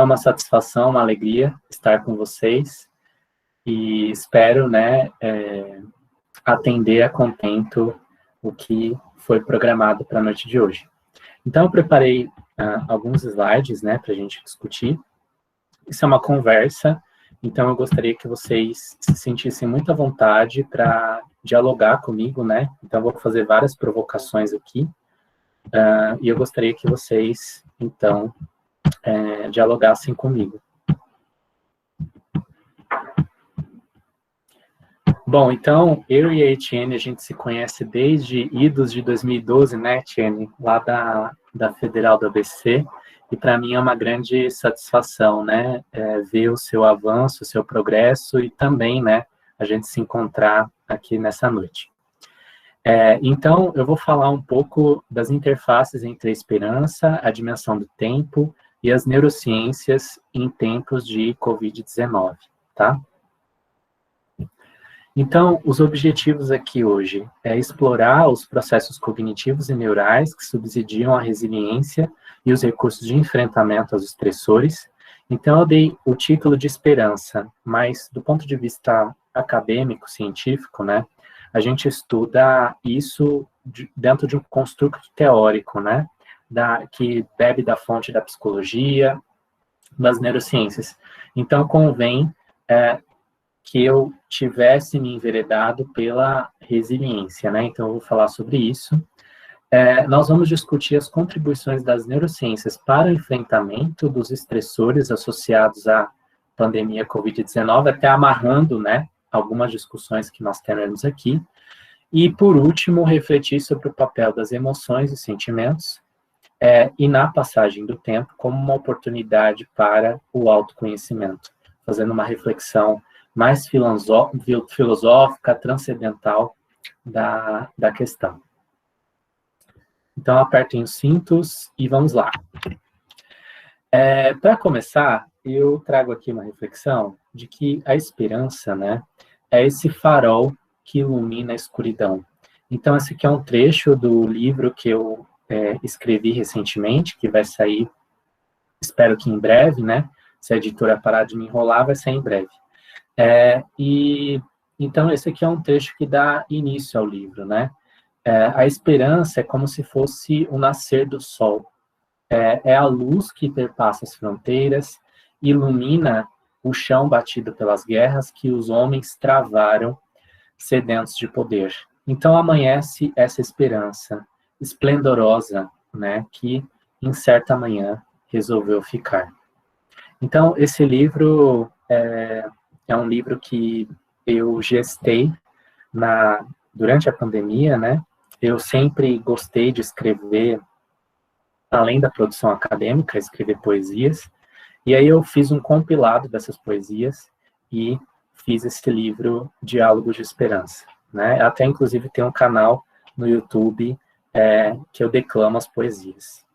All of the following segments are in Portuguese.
uma satisfação, uma alegria estar com vocês e espero, né, atender a contento o que foi programado para a noite de hoje. Então, eu preparei alguns slides, né, para a gente discutir. Isso é uma conversa, então eu gostaria que vocês se sentissem muito à vontade para dialogar comigo, né? Então, eu vou fazer várias provocações aqui, e eu gostaria que vocês, então, dialogassem comigo. Bom, então, eu e a Etienne, a gente se conhece desde idos de 2012, né, Etienne? Lá da Federal do ABC, e para mim é uma grande satisfação, né, ver o seu avanço, o seu progresso, e também, né, a gente se encontrar aqui nessa noite. Então, eu vou falar um pouco das interfaces entre a esperança, a dimensão do tempo e as neurociências em tempos de Covid-19, tá? Então, os objetivos aqui hoje é explorar os processos cognitivos e neurais que subsidiam a resiliência e os recursos de enfrentamento aos estressores. Então, eu dei o título de esperança, mas do ponto de vista acadêmico, científico, né, a gente estuda isso dentro de um construto teórico, né, que bebe da fonte da psicologia, das neurociências. Então, convém que eu tivesse me enveredado pela resiliência, né? Então, eu vou falar sobre isso. Nós vamos discutir as contribuições das neurociências para o enfrentamento dos estressores associados à pandemia Covid-19, até amarrando, né, algumas discussões que nós teremos aqui. E, por último, refletir sobre o papel das emoções e sentimentos e na passagem do tempo como uma oportunidade para o autoconhecimento, fazendo uma reflexão mais filosófica, transcendental da questão. Então, apertem os cintos e vamos lá. Para começar, eu trago aqui uma reflexão de que a esperança, né, é esse farol que ilumina a escuridão. Então, esse aqui é um trecho do livro que eu escrevi recentemente, que vai sair, espero que em breve, né? Se a editora parar de me enrolar, vai sair em breve. Então, esse aqui é um trecho que dá início ao livro, né? A esperança é como se fosse o nascer do sol. É a luz que perpassa as fronteiras, ilumina o chão batido pelas guerras que os homens travaram, sedentos de poder. Então, amanhece essa esperança esplendorosa, né? Que, em certa manhã, resolveu ficar. Então, esse livro é um livro que eu gestei durante a pandemia, né? Eu sempre gostei de escrever, além da produção acadêmica, escrever poesias. E aí eu fiz um compilado dessas poesias e fiz esse livro, Diálogos de Esperança, né? Até, inclusive, tem um canal no YouTube que eu declamo as poesias.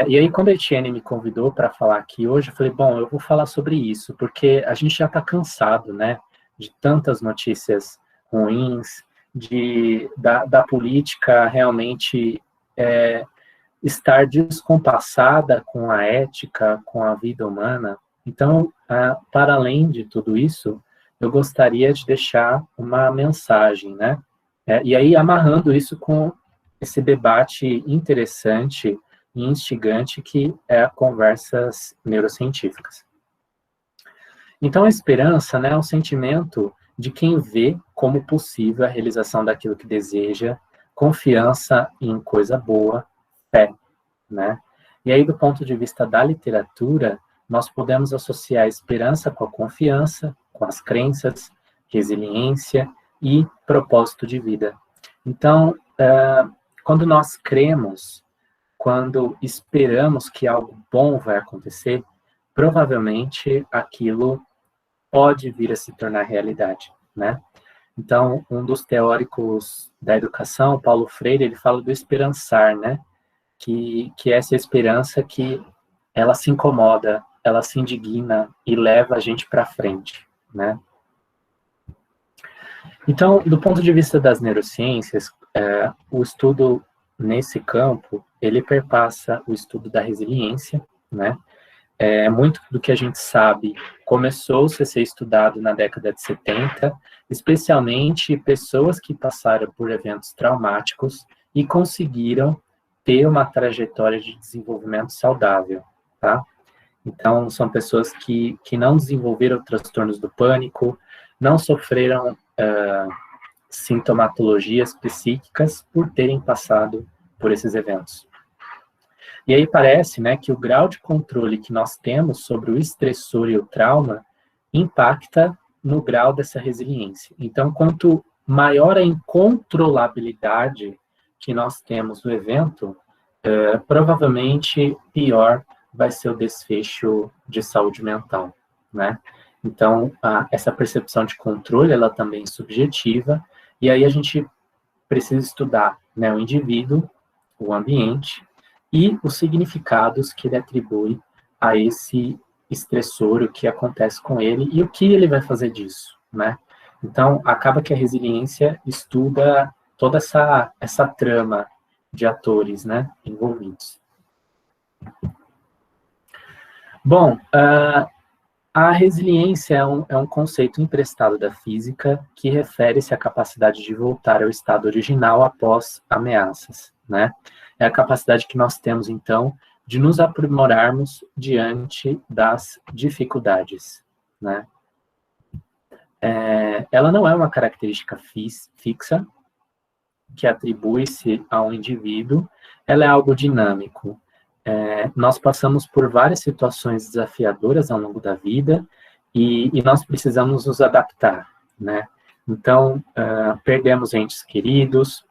E aí, quando a Etienne me convidou para falar aqui hoje, eu falei, bom, eu vou falar sobre isso, porque a gente já está cansado, né, de tantas notícias ruins, da política realmente estar descompassada com a ética, com a vida humana. Então, para além de tudo isso, eu gostaria de deixar uma mensagem, né, e aí amarrando isso com esse debate interessante e instigante que é conversas neurocientíficas. Então, a esperança, né, é um sentimento de quem vê como possível a realização daquilo que deseja, confiança em coisa boa, fé, né? E aí, do ponto de vista da literatura, nós podemos associar a esperança com a confiança, com as crenças, resiliência e propósito de vida. Então, quando nós cremos, quando esperamos que algo bom vai acontecer, provavelmente aquilo pode vir a se tornar realidade, né? Então, um dos teóricos da educação, Paulo Freire, ele fala do esperançar, né? Que é essa esperança que ela se incomoda, ela se indigna e leva a gente para frente, né? Então, do ponto de vista das neurociências, o estudo nesse campo, ele perpassa o estudo da resiliência, né? Muito do que a gente sabe começou-se a ser estudado na década de 70, especialmente pessoas que passaram por eventos traumáticos e conseguiram ter uma trajetória de desenvolvimento saudável, tá? Então, são pessoas que não desenvolveram transtornos do pânico, não sofreram sintomatologias psíquicas por terem passado por esses eventos. E aí parece, né, que o grau de controle que nós temos sobre o estressor e o trauma impacta no grau dessa resiliência. Então, quanto maior a incontrolabilidade que nós temos no evento, provavelmente pior vai ser o desfecho de saúde mental, né? Então, essa percepção de controle, ela também é subjetiva, e aí a gente precisa estudar, né, o indivíduo, o ambiente, e os significados que ele atribui a esse estressor, o que acontece com ele e o que ele vai fazer disso, né? Então, acaba que a resiliência estuda toda essa trama de atores, né, envolvidos. Bom, a resiliência é um conceito emprestado da física que refere-se à capacidade de voltar ao estado original após ameaças, né? É a capacidade que nós temos, então, de nos aprimorarmos diante das dificuldades, né? Ela não é uma característica fixa que atribui-se a um indivíduo, ela é algo dinâmico. Nós passamos por várias situações desafiadoras ao longo da vida e nós precisamos nos adaptar, né? Então, perdemos entes queridos,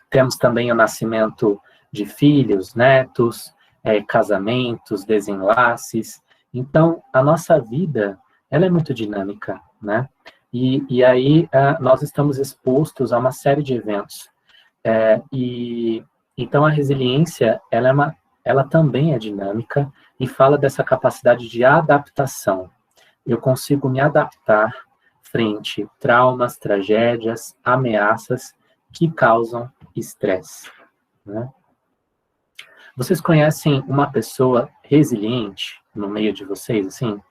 temos também o nascimento de filhos, netos, casamentos, desenlaces. Então, a nossa vida, ela é muito dinâmica, né? E aí, nós estamos expostos a uma série de eventos. Então, a resiliência, ela também é dinâmica e fala dessa capacidade de adaptação. Eu consigo me adaptar frente a traumas, tragédias, ameaças que causam estresse, né? Vocês conhecem uma pessoa resiliente no meio de vocês, assim?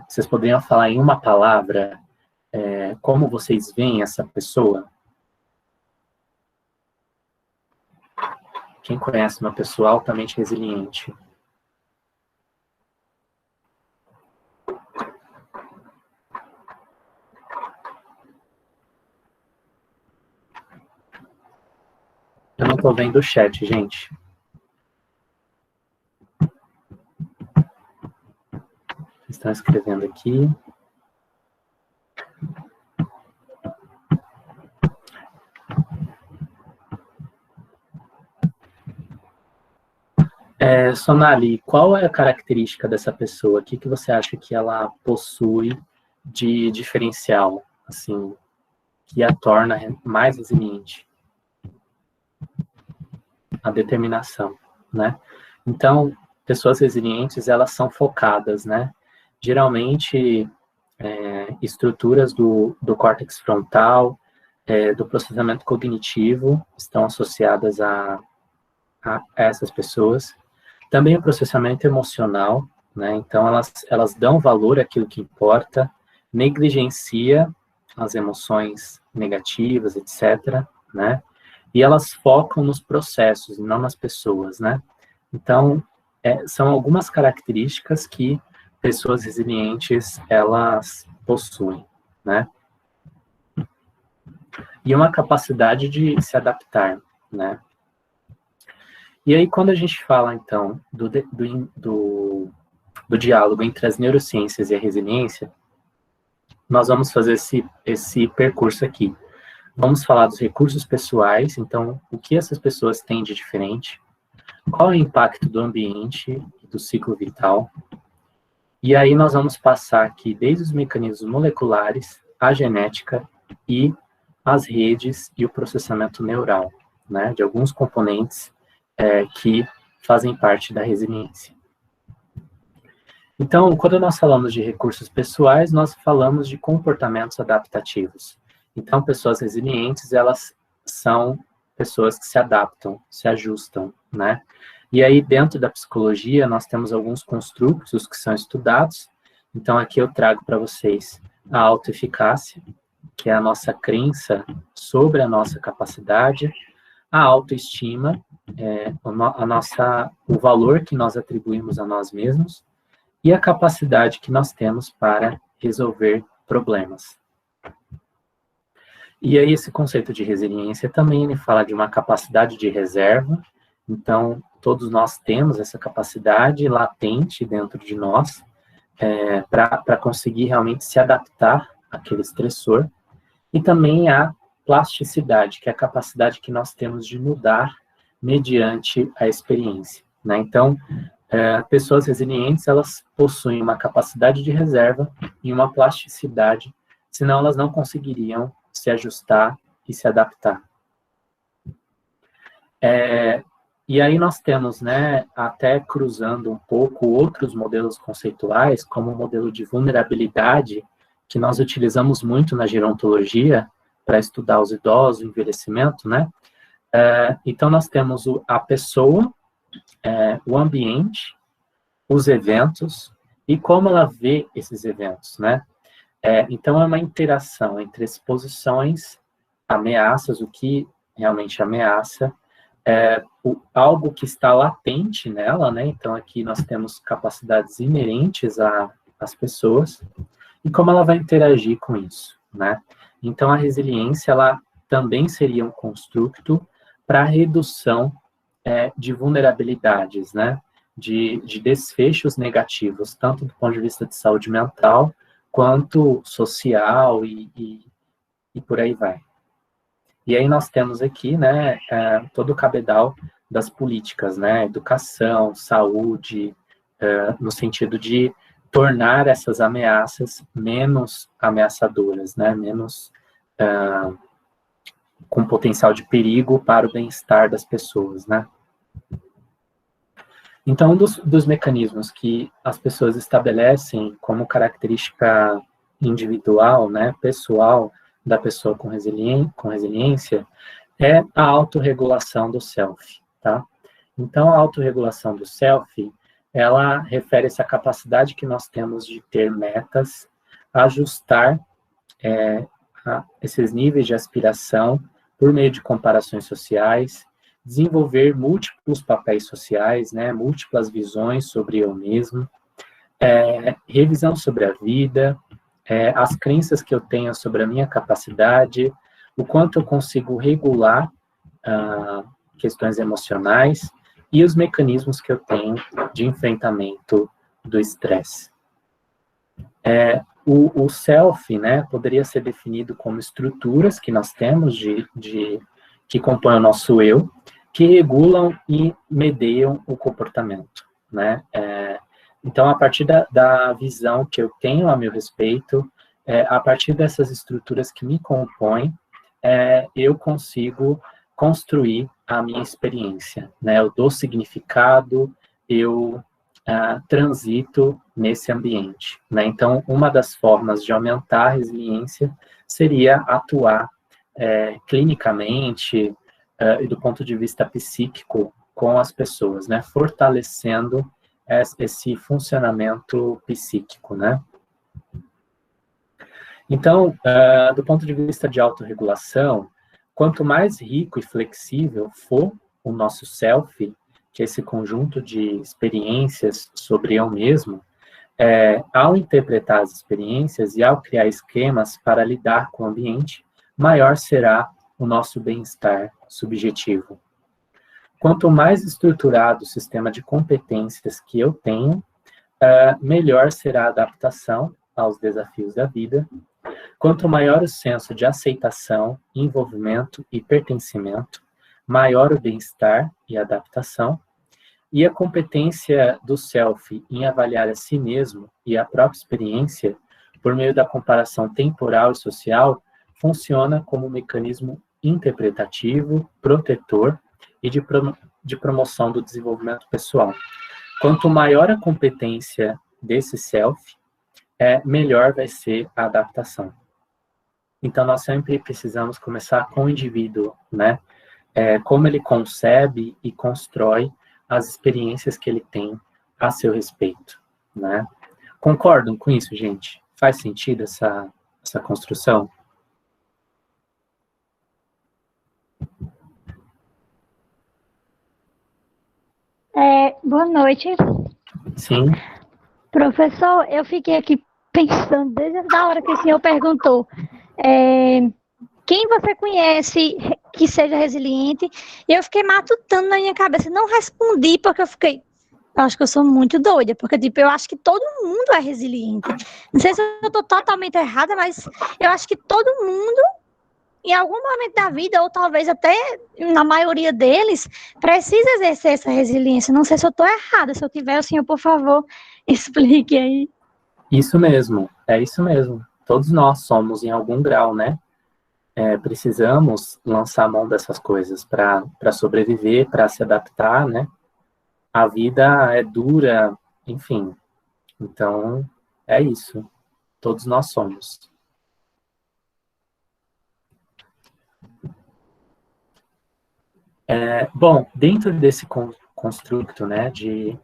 Vocês poderiam falar em uma palavra como vocês veem essa pessoa? Quem conhece uma pessoa altamente resiliente? Eu não estou vendo o chat, gente. Estão escrevendo aqui. Sonali, qual é a característica dessa pessoa? O que você acha que ela possui de diferencial, assim, que a torna mais resiliente? A determinação, né? Então, pessoas resilientes, elas são focadas, né? Geralmente, estruturas do córtex frontal, do processamento cognitivo, estão associadas a essas pessoas. Também o processamento emocional, né? Então, elas dão valor àquilo que importa, negligencia as emoções negativas, etc., né? E elas focam nos processos, não nas pessoas, né? Então, são algumas características que pessoas resilientes, elas possuem, né? E uma capacidade de se adaptar, né? E aí, quando a gente fala, então, do diálogo entre as neurociências e a resiliência, nós vamos fazer esse percurso aqui. Vamos falar dos recursos pessoais, então, o que essas pessoas têm de diferente, qual é o impacto do ambiente e do ciclo vital, e aí nós vamos passar aqui desde os mecanismos moleculares, a genética e as redes e o processamento neural, né, de alguns componentes que fazem parte da resiliência. Então, quando nós falamos de recursos pessoais, nós falamos de comportamentos adaptativos. Então, pessoas resilientes, elas são pessoas que se adaptam, se ajustam, né? E aí, dentro da psicologia, nós temos alguns construtos que são estudados. Então, aqui eu trago para vocês a autoeficácia, que é a nossa crença sobre a nossa capacidade, a autoestima, o valor que nós atribuímos a nós mesmos, e a capacidade que nós temos para resolver problemas. E aí esse conceito de resiliência também ele fala de uma capacidade de reserva. Então, todos nós temos essa capacidade latente dentro de nós para conseguir realmente se adaptar àquele estressor. E também a plasticidade, que é a capacidade que nós temos de mudar mediante a experiência, né? Então, pessoas resilientes, elas possuem uma capacidade de reserva e uma plasticidade, senão elas não conseguiriam se ajustar e se adaptar. E aí nós temos, né, até cruzando um pouco outros modelos conceituais, como o modelo de vulnerabilidade, que nós utilizamos muito na gerontologia para estudar os idosos, o envelhecimento, né? Então nós temos a pessoa, o ambiente, os eventos e como ela vê esses eventos, né? Então é uma interação entre exposições, ameaças, o que realmente ameaça, algo que está latente nela, né? Então aqui nós temos capacidades inerentes às pessoas e como ela vai interagir com isso, né? Então a resiliência, ela também seria um construto para a redução de vulnerabilidades, né? De desfechos negativos, tanto do ponto de vista de saúde mental, quanto social e por aí vai. E aí nós temos aqui, né, todo o cabedal das políticas, né, educação, saúde, no sentido de tornar essas ameaças menos ameaçadoras, né, menos com potencial de perigo para o bem-estar das pessoas, né. Então, um dos mecanismos que as pessoas estabelecem como característica individual, né, pessoal, da pessoa com resiliência, é a autorregulação do self, tá? Então, a autorregulação do self, ela refere-se à capacidade que nós temos de ter metas, ajustar esses níveis de aspiração por meio de comparações sociais, desenvolver múltiplos papéis sociais, né, múltiplas visões sobre eu mesmo, revisão sobre a vida, as crenças que eu tenho sobre a minha capacidade, o quanto eu consigo regular questões emocionais e os mecanismos que eu tenho de enfrentamento do estresse. O self, né, poderia ser definido como estruturas que nós temos que compõem o nosso eu, que regulam e medeiam o comportamento, né? Então, a partir da visão que eu tenho a meu respeito, a partir dessas estruturas que me compõem, eu consigo construir a minha experiência, né? Eu dou significado, eu transito nesse ambiente, né? Então, uma das formas de aumentar a resiliência seria atuar clinicamente e do ponto de vista psíquico com as pessoas, né? Fortalecendo esse funcionamento psíquico, né? Então, do ponto de vista de autorregulação, quanto mais rico e flexível for o nosso self, que é esse conjunto de experiências sobre eu mesmo, ao interpretar as experiências e ao criar esquemas para lidar com o ambiente, maior será o nosso bem-estar subjetivo. Quanto mais estruturado o sistema de competências que eu tenho, melhor será a adaptação aos desafios da vida. Quanto maior o senso de aceitação, envolvimento e pertencimento, maior o bem-estar e adaptação. E a competência do self em avaliar a si mesmo e a própria experiência, por meio da comparação temporal e social, funciona como um mecanismo interpretativo, protetor e de promoção do desenvolvimento pessoal. Quanto maior a competência desse self, melhor vai ser a adaptação. Então, nós sempre precisamos começar com o indivíduo, né? Como ele concebe e constrói as experiências que ele tem a seu respeito, né? Concordam com isso, gente? Faz sentido essa construção? Boa noite. Sim. Professor, eu fiquei aqui pensando desde a hora que o senhor perguntou quem você conhece que seja resiliente, e eu fiquei matutando na minha cabeça. Não respondi porque eu acho que eu sou muito doida, porque tipo, eu acho que todo mundo é resiliente. Não sei se eu estou totalmente errada, mas eu acho que todo mundo, em algum momento da vida, ou talvez até na maioria deles, precisa exercer essa resiliência. Não sei se eu estou errada. Se eu tiver, o senhor, por favor, explique aí. Isso mesmo, é isso mesmo. Todos nós somos em algum grau, né? Precisamos lançar a mão dessas coisas para sobreviver, para se adaptar, né? A vida é dura, enfim. Então, é isso. Todos nós somos. Bom, dentro desse construto, né, de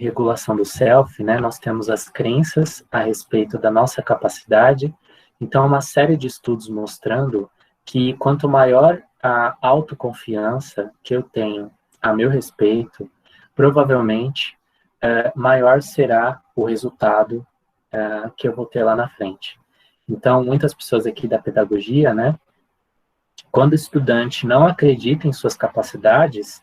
regulação do self, né, nós temos as crenças a respeito da nossa capacidade. Então, uma série de estudos mostrando que quanto maior a autoconfiança que eu tenho a meu respeito, provavelmente maior será o resultado que eu vou ter lá na frente. Então, muitas pessoas aqui da pedagogia, né, quando o estudante não acredita em suas capacidades,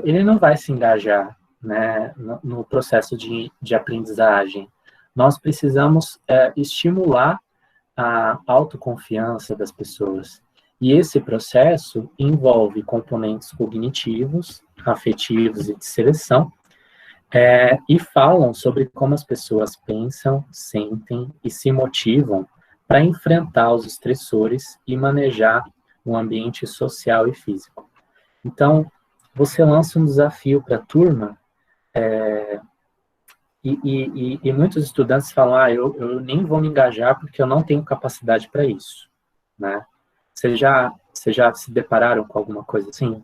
ele não vai se engajar, né, no processo de aprendizagem. Nós precisamos estimular a autoconfiança das pessoas. E esse processo envolve componentes cognitivos, afetivos e de seleção, e falam sobre como as pessoas pensam, sentem e se motivam para enfrentar os estressores e manejar o ambiente social e físico. Então, você lança um desafio para a turma, e muitos estudantes falam, eu nem vou me engajar porque eu não tenho capacidade para isso, né? Vocês já se depararam com alguma coisa assim?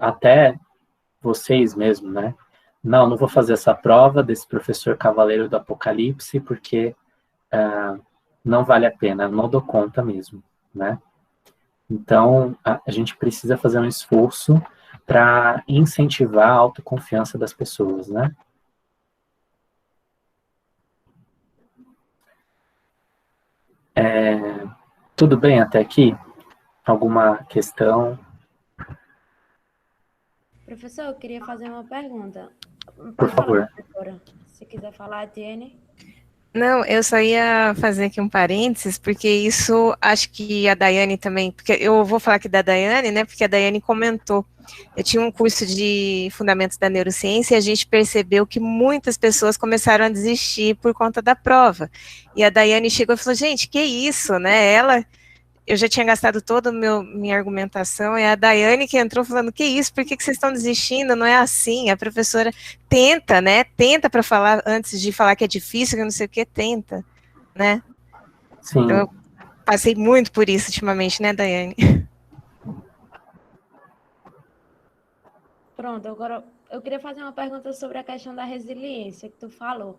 Até vocês mesmo, né? Não vou fazer essa prova desse professor cavaleiro do apocalipse porque não vale a pena, não dou conta mesmo, né? Então, a gente precisa fazer um esforço para incentivar a autoconfiança das pessoas, né? Tudo bem até aqui? Alguma questão? Professor, eu queria fazer uma pergunta. Por Pode falar, favor. professora. Se quiser falar, Tiene. Não, eu só ia fazer aqui um parênteses, porque isso acho que a Daiane também, porque eu vou falar aqui da Daiane, né, porque a Daiane comentou. Eu tinha um curso de Fundamentos da Neurociência e a gente percebeu que muitas pessoas começaram a desistir por conta da prova. E a Daiane chegou e falou, gente, que isso, né, eu já tinha gastado toda a minha argumentação, e a Daiane que entrou falando, que isso, por que vocês estão desistindo? Não é assim, a professora tenta, né, tenta para falar, antes de falar que é difícil, que não sei o que, tenta, né. Sim. Então, eu passei muito por isso ultimamente, né, Daiane? Pronto, agora eu queria fazer uma pergunta sobre a questão da resiliência que tu falou.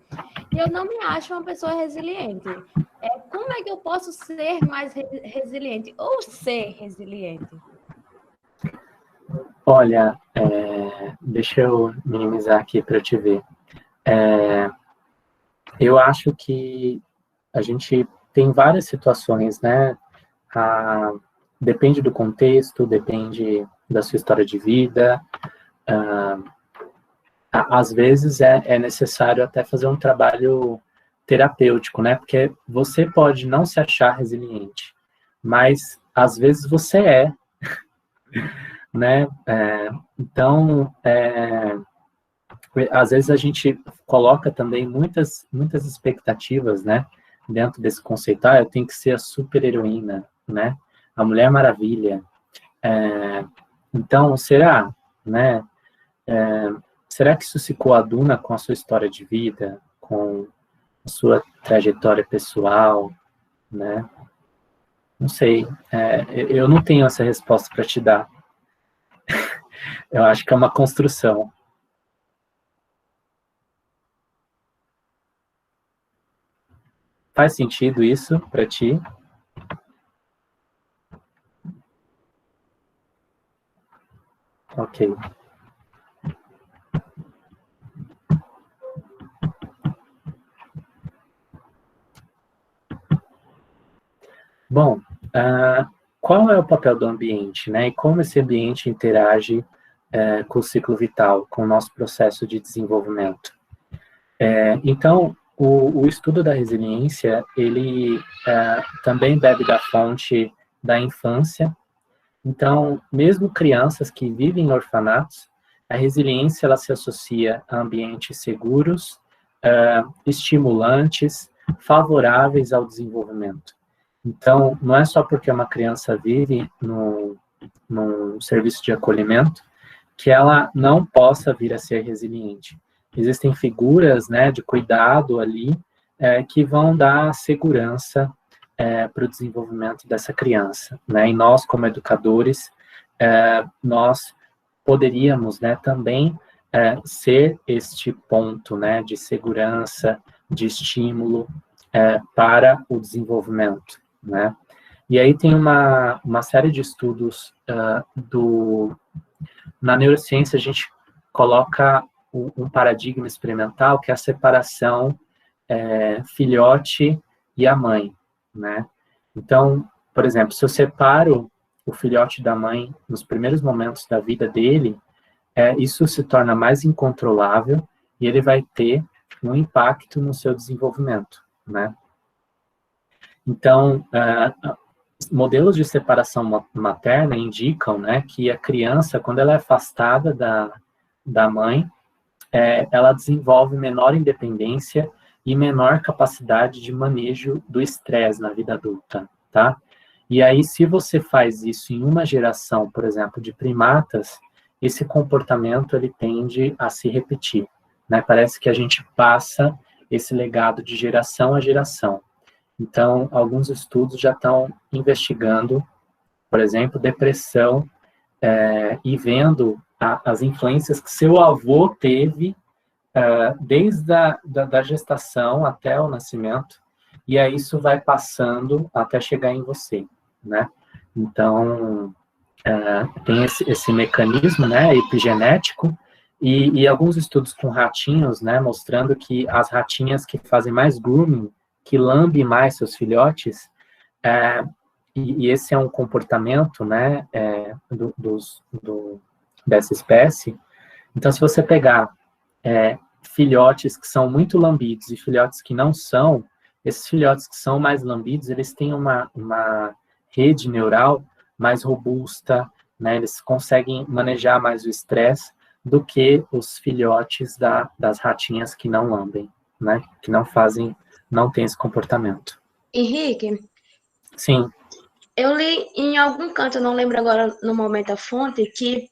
E eu não me acho uma pessoa resiliente. Como é que eu posso ser mais resiliente ou ser resiliente? Olha, deixa eu minimizar aqui para te ver. Eu acho que a gente tem várias situações, né? Depende do contexto, depende da sua história de vida. Às vezes é necessário até fazer um trabalho terapêutico, né? Porque você pode não se achar resiliente, mas às vezes você é, né? Então, às vezes a gente coloca também muitas expectativas, né? Dentro desse conceito, eu tenho que ser a super-heroína, né? A Mulher Maravilha. Então, será, né? Será que isso se coaduna com a sua história de vida, com a sua trajetória pessoal, né? Não sei, eu não tenho essa resposta para te dar. Eu acho que é uma construção. Faz sentido isso para ti? Ok. Bom, qual é o papel do ambiente, né? E como esse ambiente interage com o ciclo vital, com o nosso processo de desenvolvimento? Então, o estudo da resiliência, ele também bebe da fonte da infância. Então, mesmo crianças que vivem em orfanatos, a resiliência ela se associa a ambientes seguros, estimulantes, favoráveis ao desenvolvimento. Então, não é só porque uma criança vive num serviço de acolhimento que ela não possa vir a ser resiliente. Existem figuras, né, de cuidado ali que vão dar segurança para o desenvolvimento dessa criança, né? E nós, como educadores, nós poderíamos, né, também ser este ponto, né, de segurança, de estímulo para o desenvolvimento, né? E aí tem uma série de estudos na neurociência a gente coloca um paradigma experimental que é a separação filhote e a mãe, né? Então, por exemplo, se eu separo o filhote da mãe nos primeiros momentos da vida dele, isso se torna mais incontrolável e ele vai ter um impacto no seu desenvolvimento, né? Então, modelos de separação materna indicam, né, que a criança, quando ela é afastada da mãe, ela desenvolve menor independência e menor capacidade de manejo do estresse na vida adulta, tá? E aí, se você faz isso em uma geração, por exemplo, de primatas, esse comportamento, ele tende a se repetir, né? Parece que a gente passa esse legado de geração a geração. Então, alguns estudos já estão investigando, por exemplo, depressão, e vendo as influências que seu avô teve desde a gestação até o nascimento, e aí isso vai passando até chegar em você, né? Então, tem esse mecanismo, né, epigenético, e alguns estudos com ratinhos, né, mostrando que as ratinhas que fazem mais grooming, que lambem mais seus filhotes, e esse é um comportamento, né, dessa espécie. Então, se você pegar filhotes que são muito lambidos e filhotes que não são, esses filhotes que são mais lambidos, eles têm uma rede neural mais robusta, né, eles conseguem manejar mais o estresse do que os filhotes das ratinhas que não lambem, né, que não têm esse comportamento. Henrique? Sim. Eu li em algum canto, eu não lembro agora no momento a fonte, que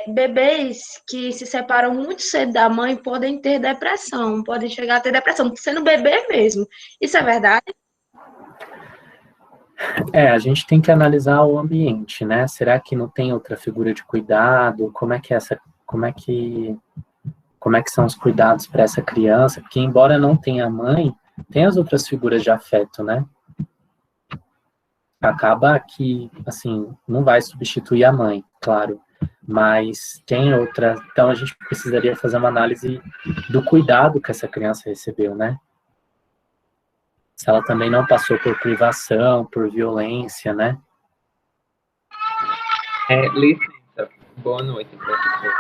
bebês que se separam muito cedo da mãe podem ter depressão, podem chegar a ter depressão, sendo bebê mesmo. Isso é verdade? A gente tem que analisar o ambiente, né? Será que não tem outra figura de cuidado? Como é que são os cuidados para essa criança? Porque embora não tenha mãe, tem as outras figuras de afeto, né? Acaba que, assim, não vai substituir a mãe, claro, mas tem outra. Então a gente precisaria fazer uma análise do cuidado que essa criança recebeu, né? Se ela também não passou por privação, por violência, né? Licença, boa noite, professor.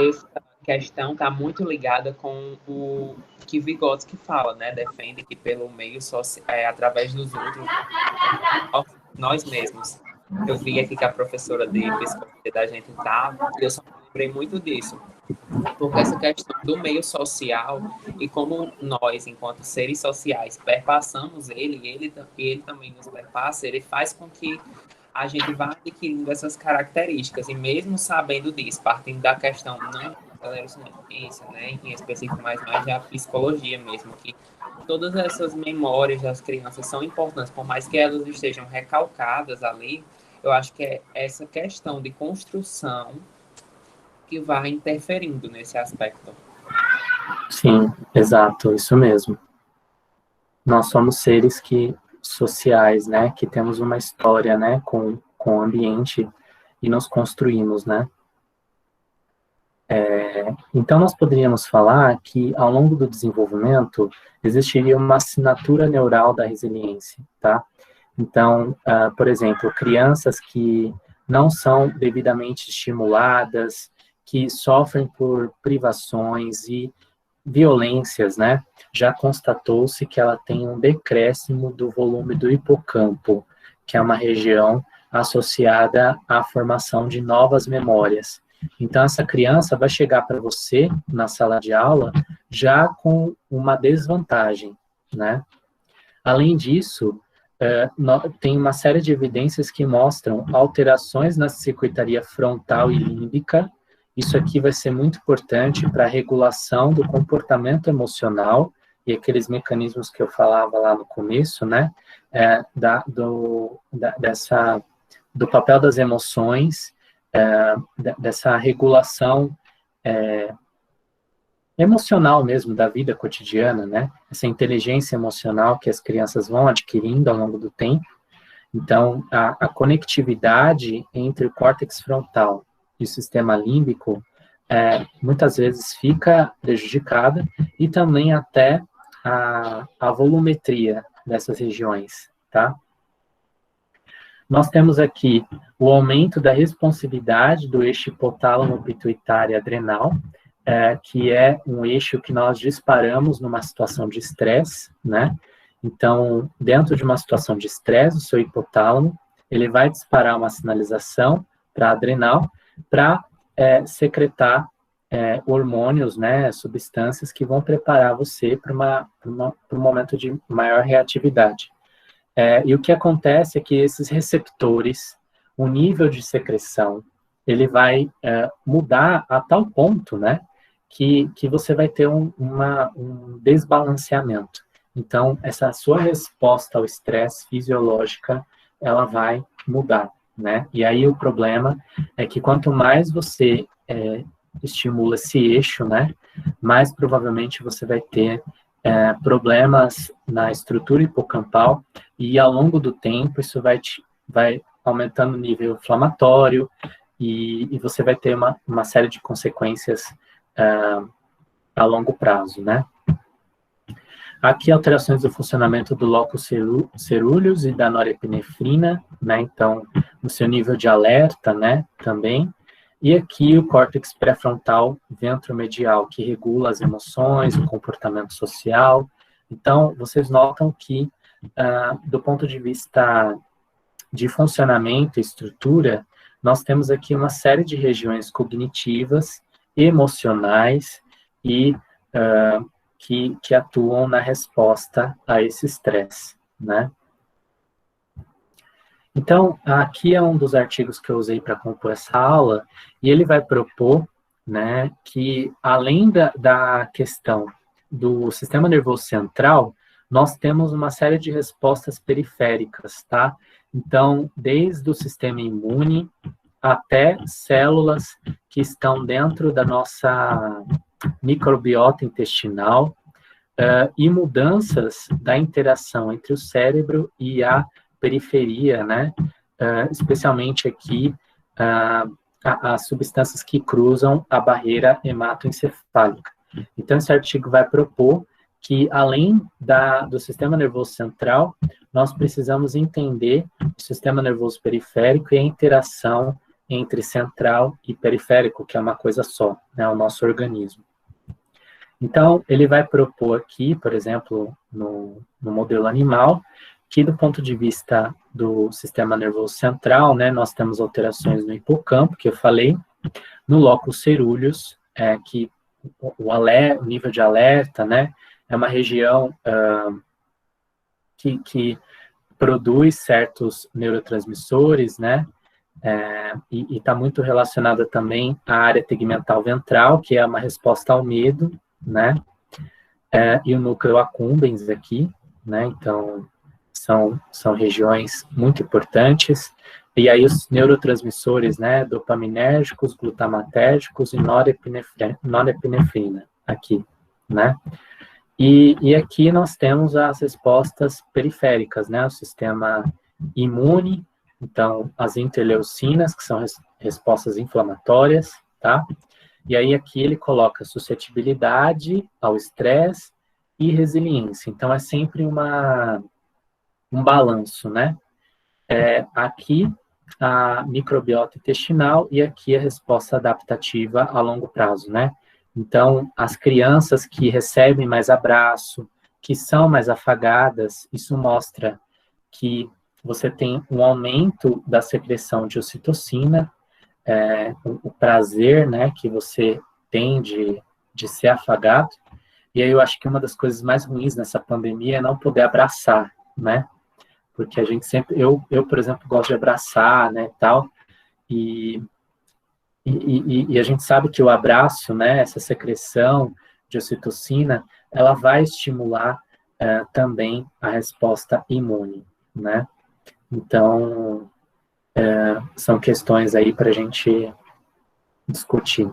Essa questão está muito ligada com o que Vygotsky fala, né? Defende que pelo meio através dos outros, nós mesmos. Eu vi aqui que a professora de psicologia da gente e eu só me lembrei muito disso. Porque essa questão do meio social e como nós, enquanto seres sociais, perpassamos ele, e ele também nos perpassa, ele faz com que a gente vá adquirindo essas características. E mesmo sabendo disso, partindo da questão não da neurociência, né, em específico, mais da psicologia mesmo, que todas essas memórias das crianças são importantes, por mais que elas estejam recalcadas ali, eu acho que é essa questão de construção que vai interferindo nesse aspecto. Sim, exato, isso mesmo. Nós somos seres sociais, né, que temos uma história, né, com o ambiente e nos construímos, né. Então, nós poderíamos falar que, ao longo do desenvolvimento, existiria uma assinatura neural da resiliência, tá? Então, por exemplo, crianças que não são devidamente estimuladas, que sofrem por privações e violências, né? Já constatou-se que ela tem um decréscimo do volume do hipocampo, que é uma região associada à formação de novas memórias. Então, essa criança vai chegar para você na sala de aula já com uma desvantagem, né? Além disso, tem uma série de evidências que mostram alterações na circuitaria frontal e límbica. Isso aqui vai ser muito importante para a regulação do comportamento emocional e aqueles mecanismos que eu falava lá no começo, né? Do papel das emoções, dessa regulação emocional mesmo da vida cotidiana, né? Essa inteligência emocional que as crianças vão adquirindo ao longo do tempo. Então, a conectividade entre o córtex frontal e o sistema límbico muitas vezes fica prejudicada e também até a volumetria dessas regiões, tá? Nós temos aqui o aumento da responsividade do eixo hipotálamo pituitário adrenal, que é um eixo que nós disparamos numa situação de estresse, né? Então, dentro de uma situação de estresse, o seu hipotálamo, ele vai disparar uma sinalização para a adrenal para secretar hormônios, né, substâncias que vão preparar você para um momento de maior reatividade. E o que acontece é que esses receptores, o nível de secreção, ele vai mudar a tal ponto, né, que você vai ter um desbalanceamento. Então, essa sua resposta ao estresse fisiológica, ela vai mudar, né? E aí o problema é que quanto mais você estimula esse eixo, né, mais provavelmente você vai ter problemas na estrutura hipocampal e ao longo do tempo isso vai aumentando o nível inflamatório e você vai ter uma série de consequências a longo prazo, né? Aqui, alterações do funcionamento do locus cerúleus e da norepinefrina, né? Então, no seu nível de alerta, né? Também. E aqui, o córtex pré-frontal ventromedial, que regula as emoções, o comportamento social. Então, vocês notam que, do ponto de vista de funcionamento e estrutura, nós temos aqui uma série de regiões cognitivas, emocionais e que atuam na resposta a esse estresse, né? Então, aqui é um dos artigos que eu usei para compor essa aula, e ele vai propor, né, que além da questão do sistema nervoso central, nós temos uma série de respostas periféricas, tá? Então, desde o sistema imune até células que estão dentro da nossa microbiota intestinal, e mudanças da interação entre o cérebro e a periferia, né? Especialmente aqui, as substâncias que cruzam a barreira hematoencefálica. Então, esse artigo vai propor que, além do sistema nervoso central, nós precisamos entender o sistema nervoso periférico e a interação entre central e periférico, que é uma coisa só, né, o nosso organismo. Então, ele vai propor aqui, por exemplo, no modelo animal, que do ponto de vista do sistema nervoso central, né, nós temos alterações no hipocampo, que eu falei, no locus cerúleus, que o nível de alerta, né, é uma região que produz certos neurotransmissores, né, e está muito relacionada também à área tegmental ventral, que é uma resposta ao medo, né, e o núcleo accumbens aqui, né, então são regiões muito importantes, e aí os neurotransmissores, né, dopaminérgicos, glutamatérgicos e norepinefrina aqui. né? E aqui nós temos as respostas periféricas, né? O sistema imune, então as interleucinas, que são respostas inflamatórias, tá? E aí aqui ele coloca suscetibilidade ao estresse e resiliência. Então é sempre um balanço, né? Aqui a microbiota intestinal e aqui a resposta adaptativa a longo prazo, né? Então, as crianças que recebem mais abraço, que são mais afagadas, isso mostra que você tem um aumento da secreção de ocitocina, o prazer, né, que você tem de ser afagado. E aí eu acho que uma das coisas mais ruins nessa pandemia é não poder abraçar, né? Porque a gente sempre, eu por exemplo, gosto de abraçar, né, tal, e a gente sabe que o abraço, né, essa secreção de ocitocina, ela vai estimular também a resposta imune, né? Então, são questões aí para a gente discutir.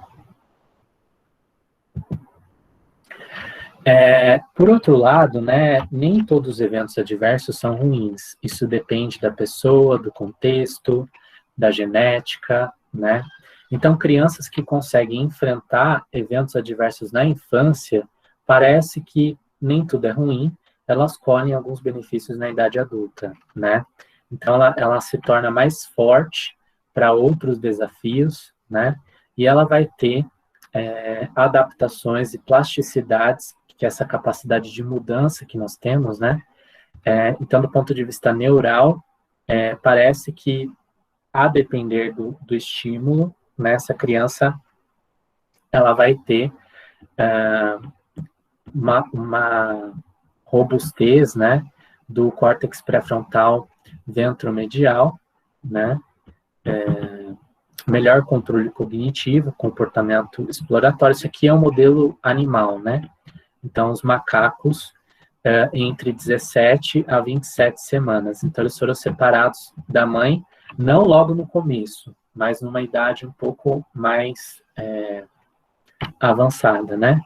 Por outro lado, né, nem todos os eventos adversos são ruins. Isso depende da pessoa, do contexto, da genética, né? Então, crianças que conseguem enfrentar eventos adversos na infância, parece que nem tudo é ruim, elas colhem alguns benefícios na idade adulta, né? Então, ela se torna mais forte para outros desafios, né? E ela vai ter adaptações e plasticidades, que é essa capacidade de mudança que nós temos, né? Então, do ponto de vista neural, parece que, a depender do estímulo, né, essa criança, ela vai ter uma robustez, né, do córtex pré-frontal ventromedial, né, melhor controle cognitivo, comportamento exploratório. Isso aqui é um modelo animal, né? Então, os macacos, entre 17 a 27 semanas. Então, eles foram separados da mãe, não logo no começo, mas numa idade um pouco mais avançada, né?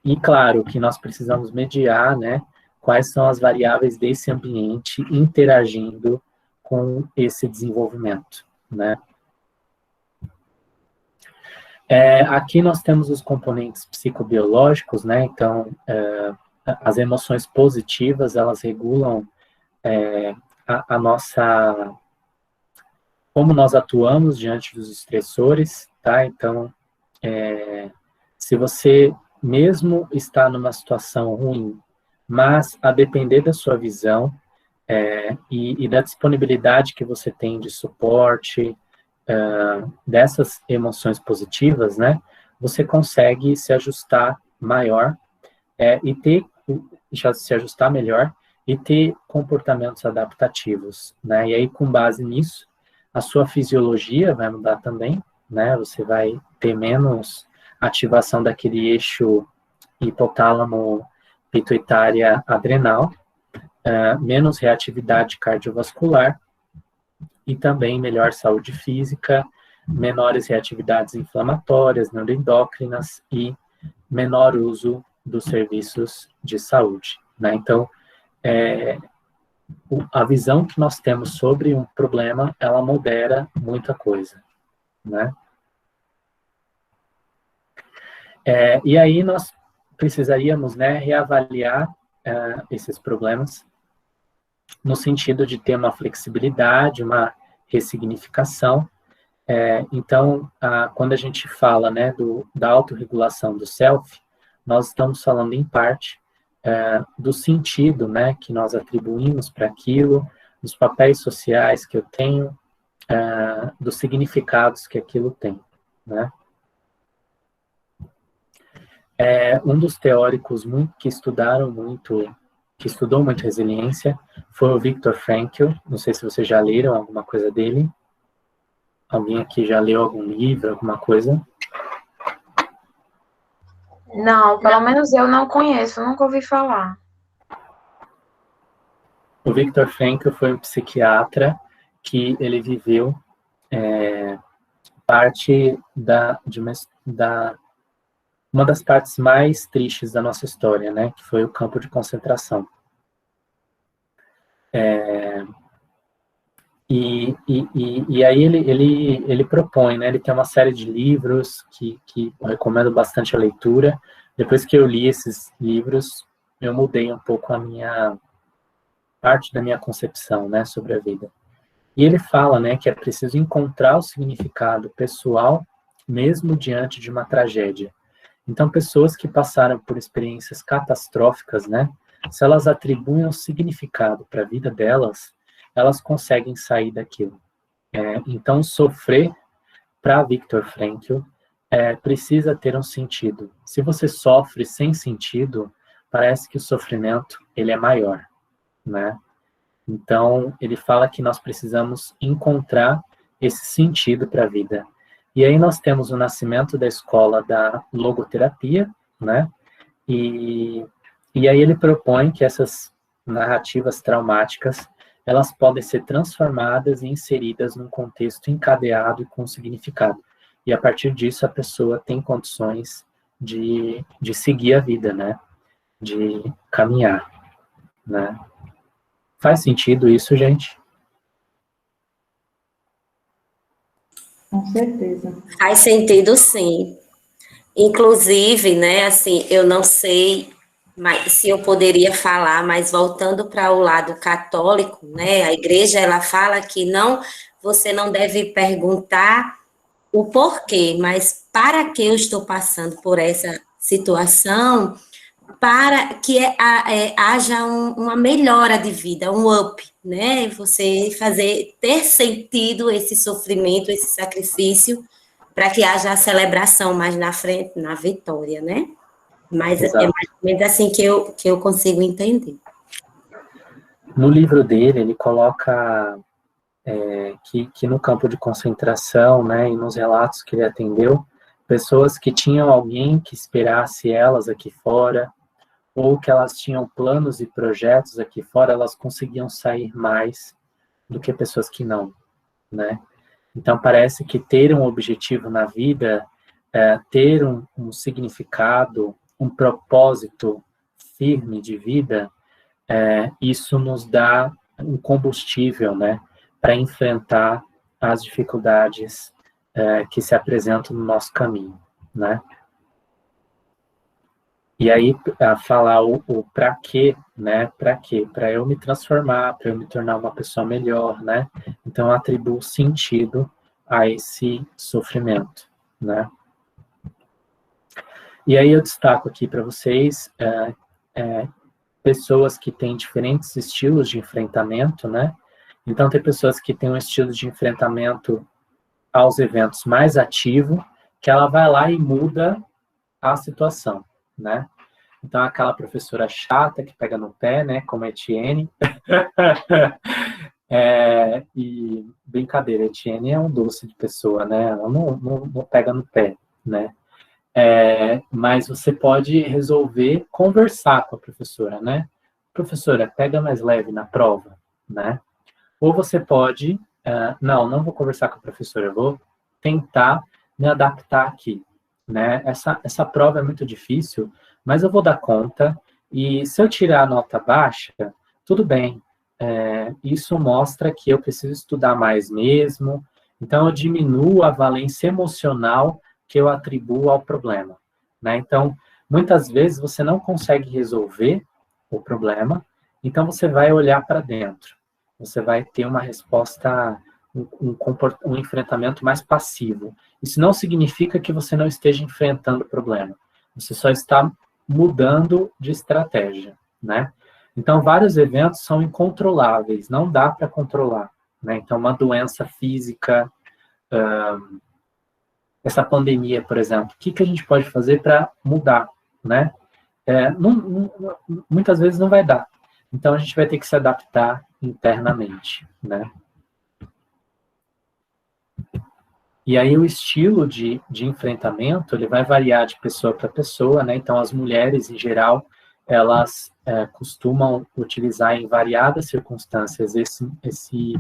E, claro, que nós precisamos mediar, né? Quais são as variáveis desse ambiente interagindo com esse desenvolvimento, né? Aqui nós temos os componentes psicobiológicos, né? Então, as emoções positivas, elas regulam a nossa... como nós atuamos diante dos estressores, tá? Então, se você mesmo está numa situação ruim, mas a depender da sua visão e da disponibilidade que você tem de suporte, dessas emoções positivas, né, você consegue se ajustar maior se ajustar melhor e ter comportamentos adaptativos, né, e aí com base nisso, a sua fisiologia vai mudar também, né, você vai ter menos ativação daquele eixo hipotálamo pituitária adrenal, menos reatividade cardiovascular e também melhor saúde física, menores reatividades inflamatórias, neuroendócrinas e menor uso dos serviços de saúde, né? Então, a visão que nós temos sobre um problema, ela modera muita coisa, né? E aí nós precisaríamos, né, reavaliar esses problemas no sentido de ter uma flexibilidade, uma ressignificação. Então, quando a gente fala, né, da autorregulação do self, nós estamos falando, em parte, do sentido, né, que nós atribuímos para aquilo, dos papéis sociais que eu tenho, dos significados que aquilo tem, né? Um dos teóricos que estudou muito resiliência foi o Viktor Frankl. Não sei se vocês já leram alguma coisa dele. Alguém aqui já leu algum livro, alguma coisa? Não, pelo menos eu não conheço, nunca ouvi falar. O Viktor Frankl foi um psiquiatra que ele viveu parte uma das partes mais tristes da nossa história, né, que foi o campo de concentração. E aí ele propõe, né, ele tem uma série de livros que eu recomendo bastante a leitura. Depois que eu li esses livros, eu mudei um pouco a minha parte da minha concepção, né, sobre a vida. E ele fala, né, que é preciso encontrar o significado pessoal mesmo diante de uma tragédia. Então, pessoas que passaram por experiências catastróficas, né, se elas atribuem um significado para a vida delas, elas conseguem sair daquilo. Então, sofrer, para Viktor Frankl, precisa ter um sentido. Se você sofre sem sentido, parece que o sofrimento ele é maior, né? Então, ele fala que nós precisamos encontrar esse sentido para a vida. E aí nós temos o nascimento da escola da logoterapia, né? E aí ele propõe que essas narrativas traumáticas, elas podem ser transformadas e inseridas num contexto encadeado e com significado. E a partir disso a pessoa tem condições de seguir a vida, né? De caminhar, né? Faz sentido isso, gente? Com certeza. Faz sentido, sim. Inclusive, né, assim, eu não sei se eu poderia falar, mas voltando para o lado católico, né, a igreja, ela fala que você não deve perguntar o porquê, mas para que eu estou passando por essa situação, para que haja uma melhora de vida, um up, né? Você ter sentido esse sofrimento, esse sacrifício, para que haja a celebração mais na frente, na vitória, né? Mas Exato. É mais ou menos assim que eu consigo entender. No livro dele, ele coloca que no campo de concentração, né, e nos relatos que ele atendeu, pessoas que tinham alguém que esperasse elas aqui fora, ou que elas tinham planos e projetos aqui fora, elas conseguiam sair mais do que pessoas que não, né? Então, parece que ter um objetivo na vida, ter um significado, um propósito firme de vida, isso nos dá um combustível, né, para enfrentar as dificuldades que se apresentam no nosso caminho, né? E aí, falar o para quê, né? Para quê? Para eu me transformar, para eu me tornar uma pessoa melhor, né? Então, eu atribuo sentido a esse sofrimento, né? E aí eu destaco aqui para vocês pessoas que têm diferentes estilos de enfrentamento, né? Então, tem pessoas que têm um estilo de enfrentamento aos eventos mais ativo, que ela vai lá e muda a situação, né? Então, aquela professora chata que pega no pé, né, como a Etienne. E brincadeira, a Etienne é um doce de pessoa, né? Ela não pega no pé, né? Mas você pode resolver conversar com a professora, né? Professora, pega mais leve na prova, né? Ou você pode, não vou conversar com a professora, eu vou tentar me adaptar aqui, né? Essa prova é muito difícil, mas eu vou dar conta, e se eu tirar a nota baixa, tudo bem. Isso mostra que eu preciso estudar mais mesmo, então eu diminuo a valência emocional que eu atribuo ao problema, né? Então, muitas vezes você não consegue resolver o problema, então você vai olhar para dentro, você vai ter uma resposta, um enfrentamento mais passivo. Isso não significa que você não esteja enfrentando o problema, você só está mudando de estratégia, né? Então, vários eventos são incontroláveis, não dá para controlar, né? Então, uma doença física, essa pandemia, por exemplo, o que a gente pode fazer para mudar, né? Muitas vezes não vai dar. Então, a gente vai ter que se adaptar internamente, né? E aí o estilo de enfrentamento, ele vai variar de pessoa para pessoa, né? Então, as mulheres, em geral, elas costumam utilizar em variadas circunstâncias esse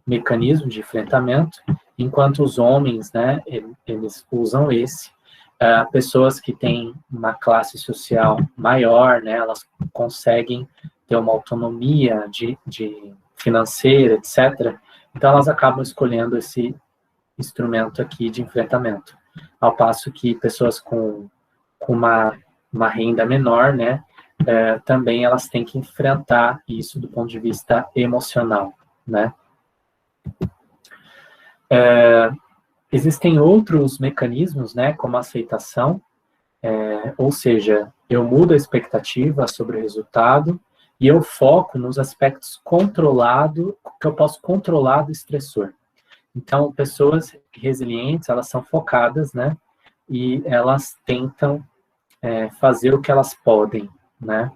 mecanismo de enfrentamento, enquanto os homens, né, eles usam esse Pessoas que têm uma classe social maior, né, elas conseguem ter uma autonomia de financeira, etc. Então, elas acabam escolhendo esse instrumento aqui de enfrentamento. Ao passo que pessoas com uma renda menor, né, também elas têm que enfrentar isso do ponto de vista emocional, né. Existem outros mecanismos, né, como a aceitação, ou seja, eu mudo a expectativa sobre o resultado e eu foco nos aspectos controlados, que eu posso controlar do estressor. Então, pessoas resilientes, elas são focadas, né, e elas tentam fazer o que elas podem, né,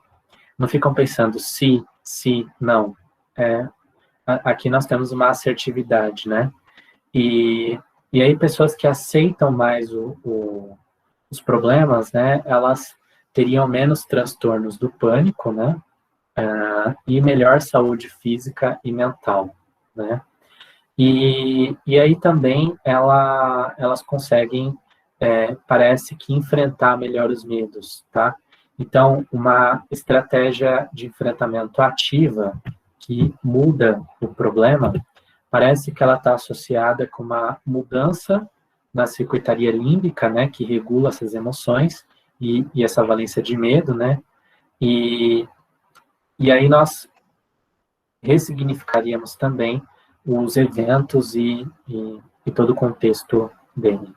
não ficam pensando se, não. Aqui nós temos uma assertividade, né, e aí pessoas que aceitam mais os problemas, né, elas teriam menos transtornos do pânico, né, e melhor saúde física e mental, né. E aí também elas conseguem, parece que enfrentar melhor os medos, tá? Então, uma estratégia de enfrentamento ativa que muda o problema, parece que ela está associada com uma mudança na circuitaria límbica, né, que regula essas emoções e essa valência de medo, né, e aí nós ressignificaríamos também os eventos e todo o contexto dele.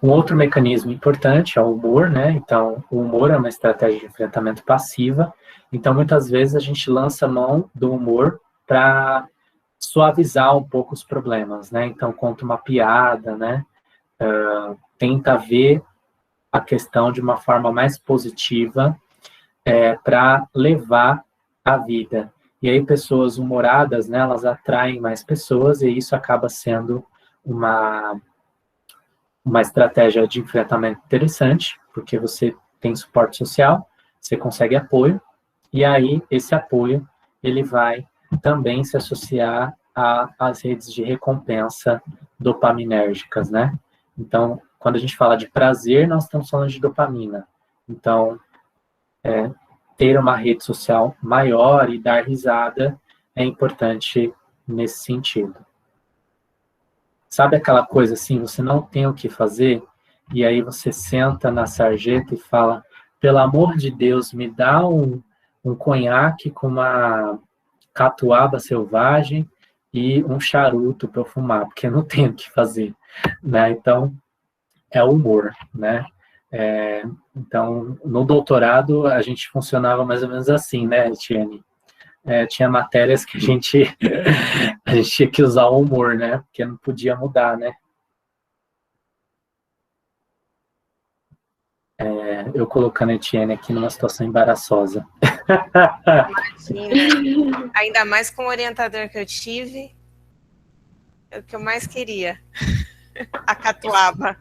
Um outro mecanismo importante é o humor, né? Então, o humor é uma estratégia de enfrentamento passiva. Então, muitas vezes a gente lança mão do humor para suavizar um pouco os problemas, né? Então, conta uma piada, né? Tenta ver a questão de uma forma mais positiva para levar a vida. E aí, pessoas humoradas, né? Elas atraem mais pessoas e isso acaba sendo uma estratégia de enfrentamento interessante, porque você tem suporte social, você consegue apoio, e aí esse apoio, ele vai também se associar às redes de recompensa dopaminérgicas, né? Então, quando a gente fala de prazer, nós estamos falando de dopamina. Então, ter uma rede social maior e dar risada é importante nesse sentido. Sabe aquela coisa assim, você não tem o que fazer, e aí você senta na sarjeta e fala, pelo amor de Deus, me dá um conhaque com uma catuaba selvagem e um charuto para eu fumar, porque eu não tenho o que fazer, né? Então, é o humor, né? Então, no doutorado, a gente funcionava mais ou menos assim, né, Etienne? Tinha matérias que a gente tinha que usar o humor, né? Porque não podia mudar, né? Eu colocando a Etienne aqui numa situação embaraçosa. Imagina. Ainda mais com o orientador que eu tive, é o que eu mais queria. A catuaba.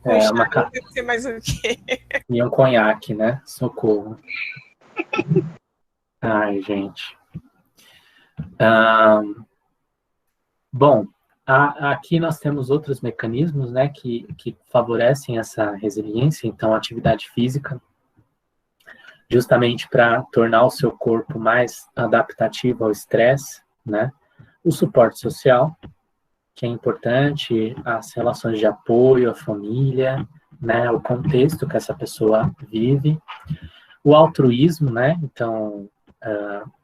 Deve ser mais o quê? E um conhaque, né? Socorro. Ai, gente. Bom, aqui nós temos outros mecanismos, né, que favorecem essa resiliência. Então, atividade física, justamente para tornar o seu corpo mais adaptativo ao estresse, né? O suporte social, que é importante, as relações de apoio, a família, né, o contexto que essa pessoa vive. O altruísmo, né, então,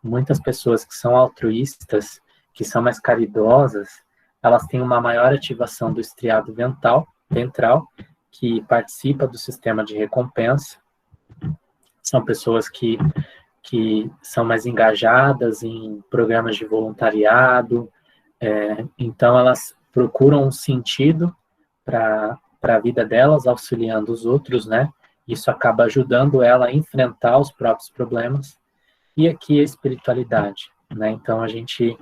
muitas pessoas que são altruístas, que são mais caridosas, elas têm uma maior ativação do estriado ventral, que participa do sistema de recompensa. São pessoas que são mais engajadas em programas de voluntariado, então elas procuram um sentido para a vida delas, auxiliando os outros, né? Isso acaba ajudando ela a enfrentar os próprios problemas. E aqui a espiritualidade, né? Então a gente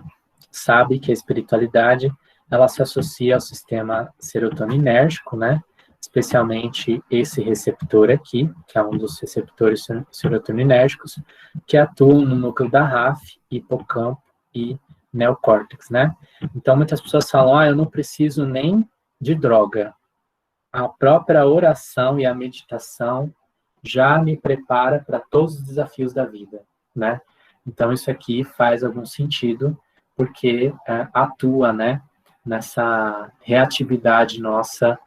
sabe que a espiritualidade, ela se associa ao sistema serotoninérgico, né? Especialmente esse receptor aqui, que é um dos receptores serotoninérgicos, que atuam no núcleo da RAF, hipocampo e neocórtex, né? Então muitas pessoas falam, eu não preciso nem de droga, a própria oração e a meditação já me prepara para todos os desafios da vida, né? Então, isso aqui faz algum sentido, porque atua, né, nessa reatividade nossa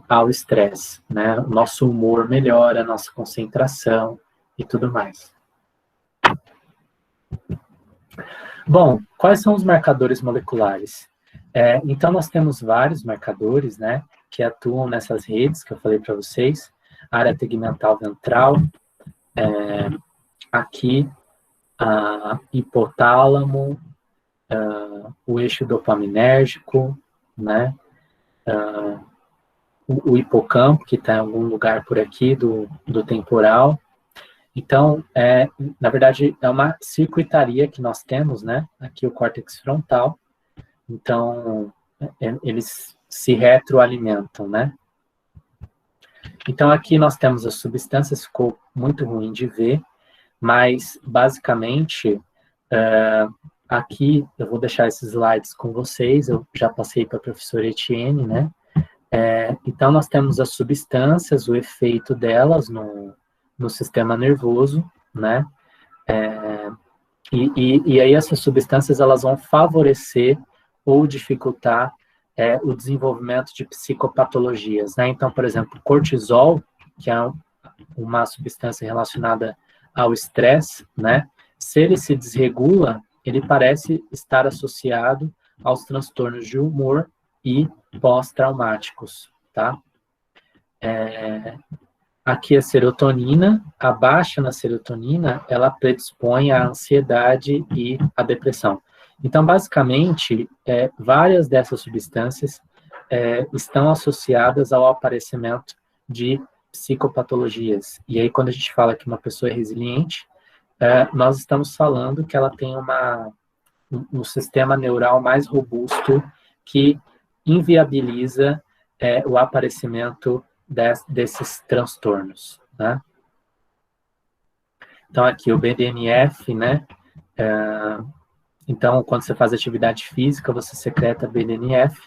ao estresse, né? O nosso humor melhora, a nossa concentração e tudo mais. Bom, quais são os marcadores moleculares? Então, nós temos vários marcadores, né, que atuam nessas redes que eu falei para vocês, área tegmental ventral, aqui, hipotálamo, o eixo dopaminérgico, né, o hipocampo, que está em algum lugar por aqui do temporal. Então, na verdade, é uma circuitaria que nós temos, né, aqui o córtex frontal. Então, eles se retroalimentam, né? Então, aqui nós temos as substâncias, ficou muito ruim de ver, mas, basicamente, aqui, eu vou deixar esses slides com vocês, eu já passei para a professora Etienne, né? Então, nós temos as substâncias, o efeito delas no sistema nervoso, né? E aí, essas substâncias, elas vão favorecer ou dificultar o desenvolvimento de psicopatologias, né? Então, por exemplo, o cortisol, que é uma substância relacionada ao estresse, né? Se ele se desregula, ele parece estar associado aos transtornos de humor e pós-traumáticos, tá? Aqui a serotonina, a baixa na serotonina, ela predispõe à ansiedade e à depressão. Então, basicamente, várias dessas substâncias estão associadas ao aparecimento de psicopatologias. E aí, quando a gente fala que uma pessoa é resiliente, nós estamos falando que ela tem um sistema neural mais robusto que inviabiliza o aparecimento desses transtornos, né? Então, aqui o BDNF, né? Então, quando você faz atividade física, você secreta BDNF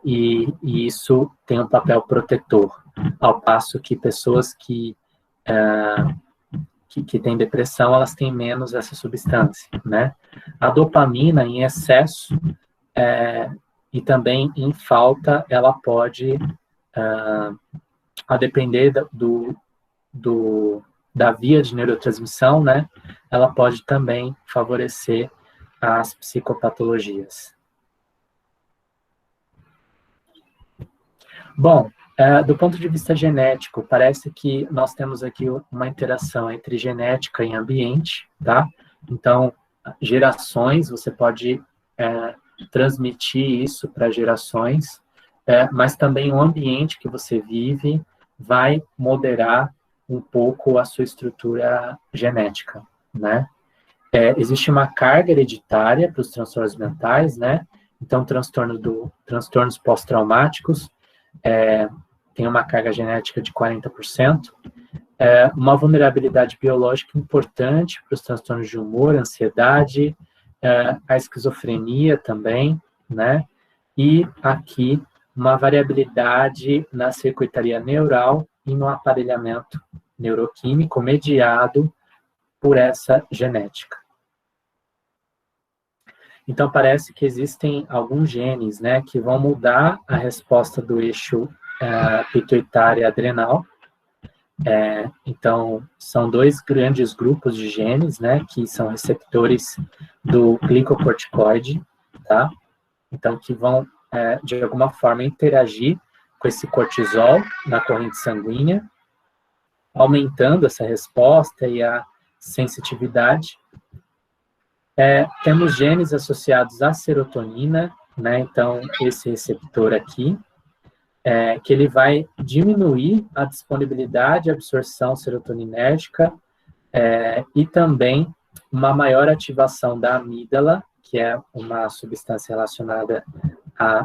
e isso tem um papel protetor, ao passo que pessoas que têm depressão, elas têm menos essa substância, né? A dopamina em excesso e também em falta, ela pode, a depender da via de neurotransmissão, né? Ela pode também favorecer as psicopatologias. Bom, do ponto de vista genético, parece que nós temos aqui uma interação entre genética e ambiente, tá? Então, gerações, você pode transmitir isso para gerações, mas também o ambiente que você vive vai moderar um pouco a sua estrutura genética, né? Existe uma carga hereditária para os transtornos mentais, né? Então, transtornos pós-traumáticos tem uma carga genética de 40%. Uma vulnerabilidade biológica importante para os transtornos de humor, ansiedade, a esquizofrenia também, né? E aqui, uma variabilidade na circuitaria neural e no aparelhamento neuroquímico mediado por essa genética. Então, parece que existem alguns genes, né, que vão mudar a resposta do eixo pituitário adrenal. Então, são dois grandes grupos de genes, né, que são receptores do glicocorticoide, tá? Então, que vão, de alguma forma, interagir com esse cortisol na corrente sanguínea, aumentando essa resposta e a sensitividade. Temos genes associados à serotonina, né? Então, esse receptor aqui, que ele vai diminuir a disponibilidade e absorção serotoninérgica e também uma maior ativação da amígdala, que é uma substância relacionada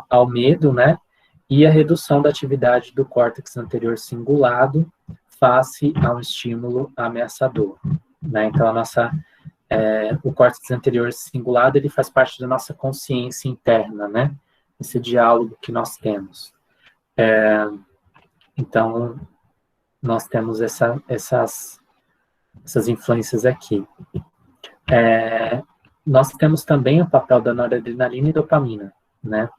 ao medo, né? E a redução da atividade do córtex anterior cingulado face a um estímulo ameaçador, né? Então, o córtex anterior cingulado, ele faz parte da nossa consciência interna, né? Esse diálogo que nós temos. Então, nós temos essas influências aqui. Nós temos também o papel da noradrenalina e dopamina, né?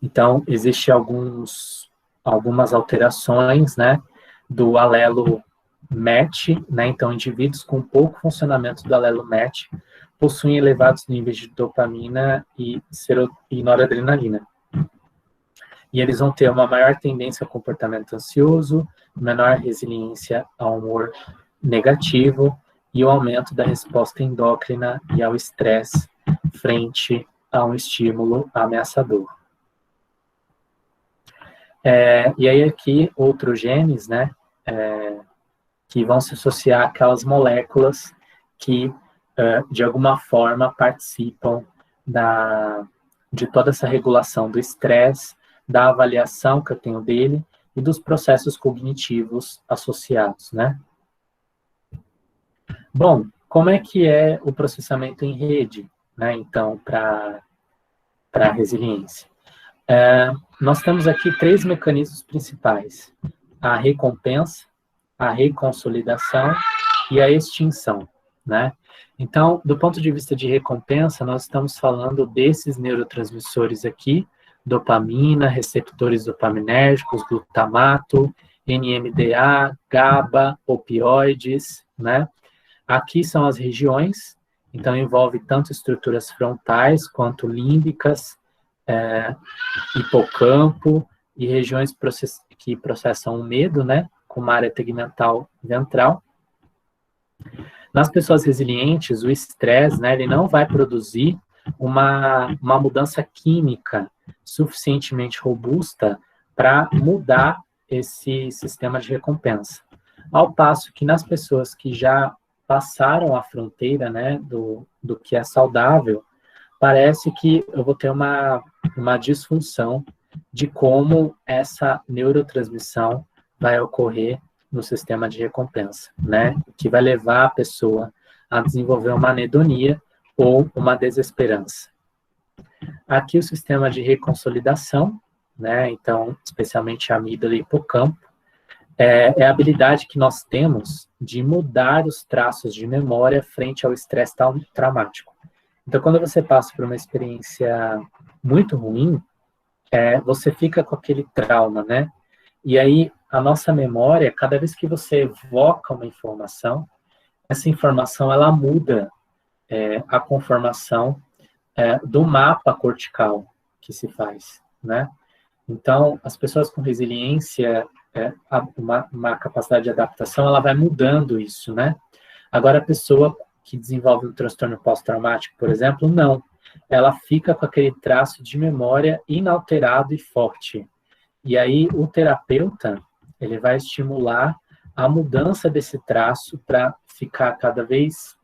Então, existem algumas alterações, né, do alelo MET, né? Então, indivíduos com pouco funcionamento do alelo MET possuem elevados níveis de dopamina e noradrenalina. E eles vão ter uma maior tendência ao comportamento ansioso, menor resiliência ao humor negativo e o aumento da resposta endócrina e ao estresse frente a um estímulo ameaçador. E aí aqui, outros genes, né, que vão se associar àquelas moléculas que, de alguma forma, participam de toda essa regulação do estresse, da avaliação que eu tenho dele e dos processos cognitivos associados, né? Bom, como é que é o processamento em rede, né, então, para a resiliência? Nós temos aqui 3 mecanismos principais: a recompensa, a reconsolidação e a extinção, né? Então, do ponto de vista de recompensa, nós estamos falando desses neurotransmissores aqui, dopamina, receptores dopaminérgicos, glutamato, NMDA, GABA, opioides, né? Aqui são as regiões, então envolve tanto estruturas frontais quanto límbicas, hipocampo e regiões que processam o medo, né? Com uma área tegmental ventral. Nas pessoas resilientes, o estresse, né, ele não vai produzir uma mudança química suficientemente robusta para mudar esse sistema de recompensa. Ao passo que nas pessoas que já passaram a fronteira, né, do que é saudável, parece que eu vou ter uma disfunção de como essa neurotransmissão vai ocorrer no sistema de recompensa, né, que vai levar a pessoa a desenvolver uma anedonia ou uma desesperança. Aqui o sistema de reconsolidação, né, então, especialmente a amígdala e hipocampo, é a habilidade que nós temos de mudar os traços de memória frente ao estresse traumático. Então, quando você passa por uma experiência muito ruim, você fica com aquele trauma, né? E aí, a nossa memória, cada vez que você evoca uma informação, essa informação, ela muda a conformação do mapa cortical que se faz, né? Então, as pessoas com resiliência, uma capacidade de adaptação, ela vai mudando isso, né? Agora, a pessoa que desenvolve um transtorno pós-traumático, por exemplo, não. Ela fica com aquele traço de memória inalterado e forte. E aí, o terapeuta, ele vai estimular a mudança desse traço para ficar cada vez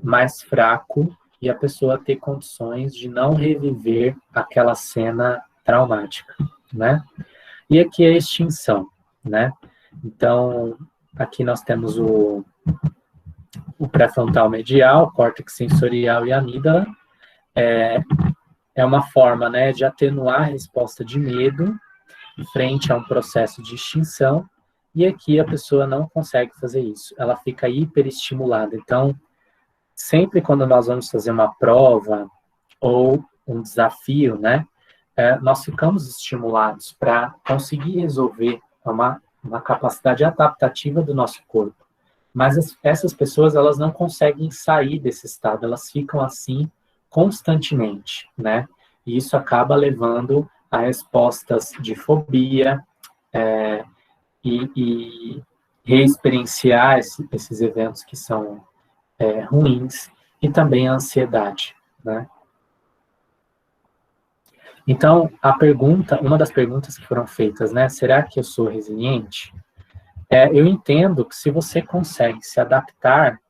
mais fraco e a pessoa ter condições de não reviver aquela cena traumática, né? E aqui é a extinção, né? Então, aqui nós temos o pré-frontal medial, córtex sensorial e amígdala. É uma forma, né, de atenuar a resposta de medo frente a um processo de extinção, e aqui a pessoa não consegue fazer isso, ela fica hiperestimulada. Então, sempre quando nós vamos fazer uma prova ou um desafio, né, nós ficamos estimulados para conseguir resolver uma capacidade adaptativa do nosso corpo. Mas essas pessoas, elas não conseguem sair desse estado, elas ficam assim constantemente, né? E isso acaba levando a respostas de fobia e reexperienciar esses eventos que são ruins, e também a ansiedade, né? Então, uma das perguntas que foram feitas, né, será que eu sou resiliente? Eu entendo que se você consegue se adaptar,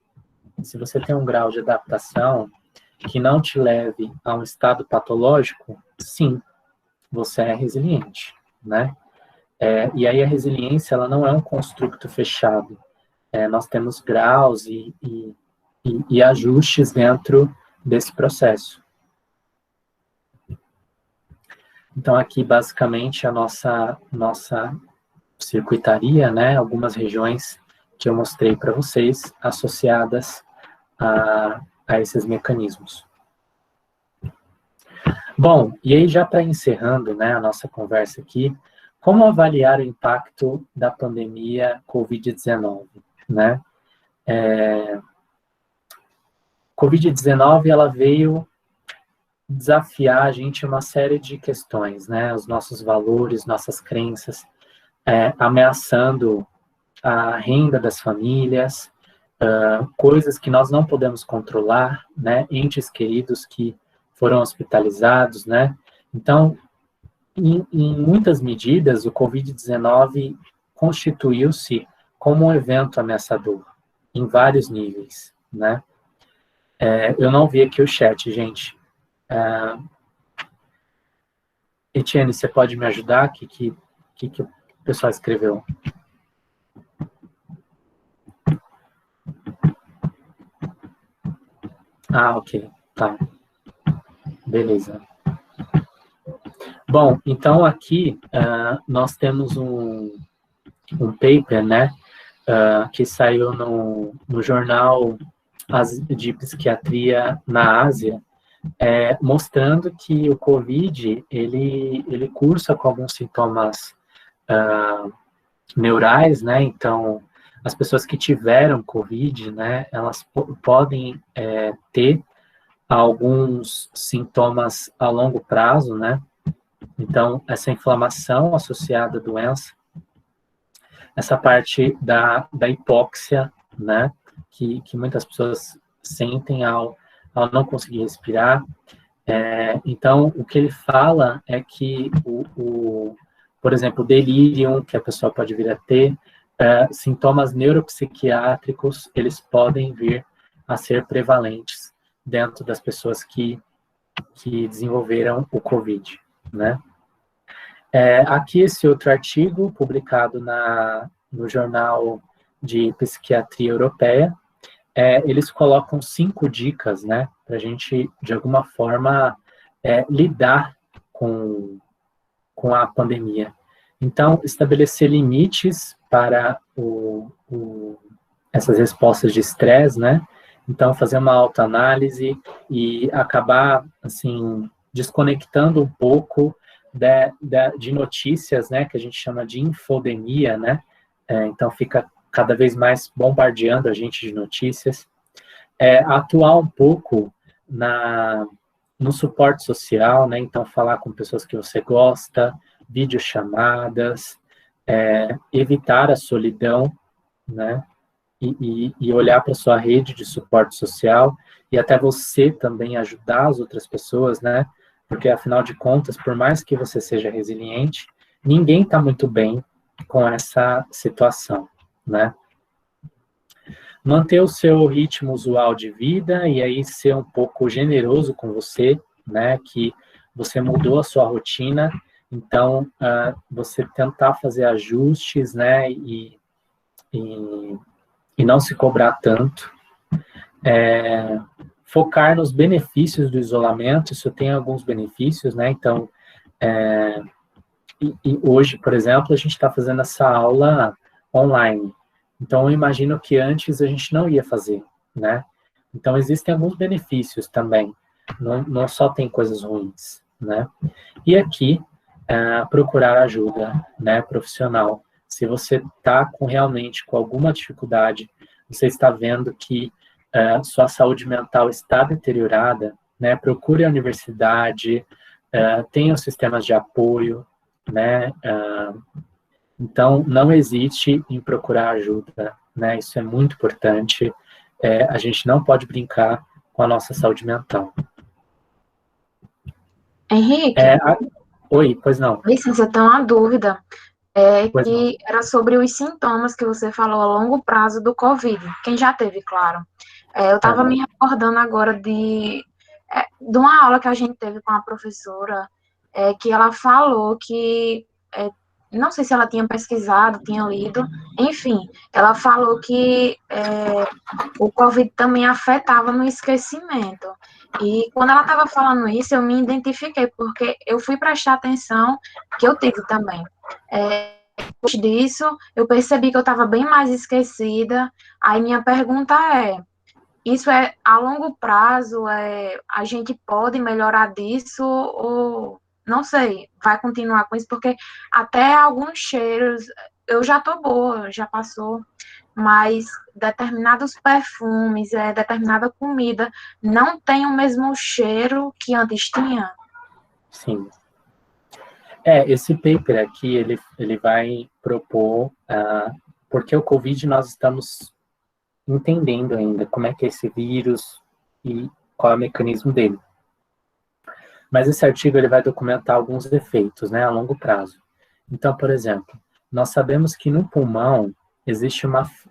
se você tem um grau de adaptação que não te leve a um estado patológico, sim, você é resiliente, né? E aí a resiliência, ela não é um construto fechado. Nós temos graus e ajustes dentro desse processo. Então, aqui, basicamente, a nossa circuitaria, né, algumas regiões que eu mostrei para vocês, associadas a esses mecanismos. Bom, e aí já para encerrando, né, a nossa conversa aqui, como avaliar o impacto da pandemia Covid-19, né? Covid-19, ela veio desafiar a gente uma série de questões, né? Os nossos valores, nossas crenças, ameaçando a renda das famílias, coisas que nós não podemos controlar, né? Entes queridos que foram hospitalizados, né? Então, em muitas medidas, o Covid-19 constituiu-se como um evento ameaçador, em vários níveis, né? Eu não vi aqui o chat, gente. Etienne, você pode me ajudar? O que o pessoal escreveu? Ok. Tá. Beleza. Bom, então aqui nós temos um paper, né, que saiu no jornal de psiquiatria na Ásia, mostrando que o COVID, ele cursa com alguns sintomas neurais, né, então as pessoas que tiveram COVID, né, elas podem ter alguns sintomas a longo prazo, né, então essa inflamação associada à doença, essa parte da hipóxia, né, que muitas pessoas sentem ao não conseguir respirar. Então, o que ele fala é que, por exemplo, o delírio que a pessoa pode vir a ter, sintomas neuropsiquiátricos, eles podem vir a ser prevalentes dentro das pessoas que desenvolveram o COVID, né? Aqui esse outro artigo, publicado no Jornal de Psiquiatria Europeia, eles colocam 5 dicas, né, para a gente, de alguma forma, lidar com a pandemia. Então, estabelecer limites para essas respostas de estresse, né, então fazer uma autoanálise e acabar, assim, desconectando um pouco de notícias, né, que a gente chama de infodemia, né, então fica cada vez mais bombardeando a gente de notícias, atuar um pouco no suporte social, né, então falar com pessoas que você gosta, videochamadas, evitar a solidão, né, e olhar para sua rede de suporte social, e até você também ajudar as outras pessoas, né, porque afinal de contas, por mais que você seja resiliente, ninguém está muito bem com essa situação, né? Manter o seu ritmo usual de vida e aí ser um pouco generoso com você, né? Que você mudou a sua rotina, então você tentar fazer ajustes, né? E não se cobrar tanto. Focar nos benefícios do isolamento, isso tem alguns benefícios, né? Então, e hoje, por exemplo, a gente está fazendo essa aula online. Então, eu imagino que antes a gente não ia fazer, né? Então, existem alguns benefícios também. Não só tem coisas ruins, né? E aqui, procurar ajuda, né, profissional. Se você está realmente com alguma dificuldade, você está vendo que sua saúde mental está deteriorada, né, procure a universidade, tenha os sistemas de apoio, né, então não hesite em procurar ajuda, né, isso é muito importante, a gente não pode brincar com a nossa saúde mental. Henrique? Oi, pois não. Licença, eu tenho uma dúvida. Que era sobre os sintomas que você falou a longo prazo do Covid. Quem já teve, claro. Eu estava me recordando agora de uma aula que a gente teve com a professora, que ela falou que, não sei se ela tinha pesquisado, tinha lido, enfim, ela falou que o Covid também afetava no esquecimento. E quando ela estava falando isso, eu me identifiquei, porque eu fui prestar atenção, que eu tive também. Depois disso, eu percebi que eu estava bem mais esquecida. Aí minha pergunta é, isso é a longo prazo? A gente pode melhorar disso? Ou, não sei, vai continuar com isso? Porque até alguns cheiros, eu já tô boa, já passou, mas determinados perfumes, determinada comida, não tem o mesmo cheiro que antes tinha. Sim. Esse paper aqui, ele vai propor, porque o Covid nós estamos entendendo ainda como é que é esse vírus e qual é o mecanismo dele. Mas esse artigo ele vai documentar alguns efeitos, né, a longo prazo. Então, por exemplo, nós sabemos que no pulmão existe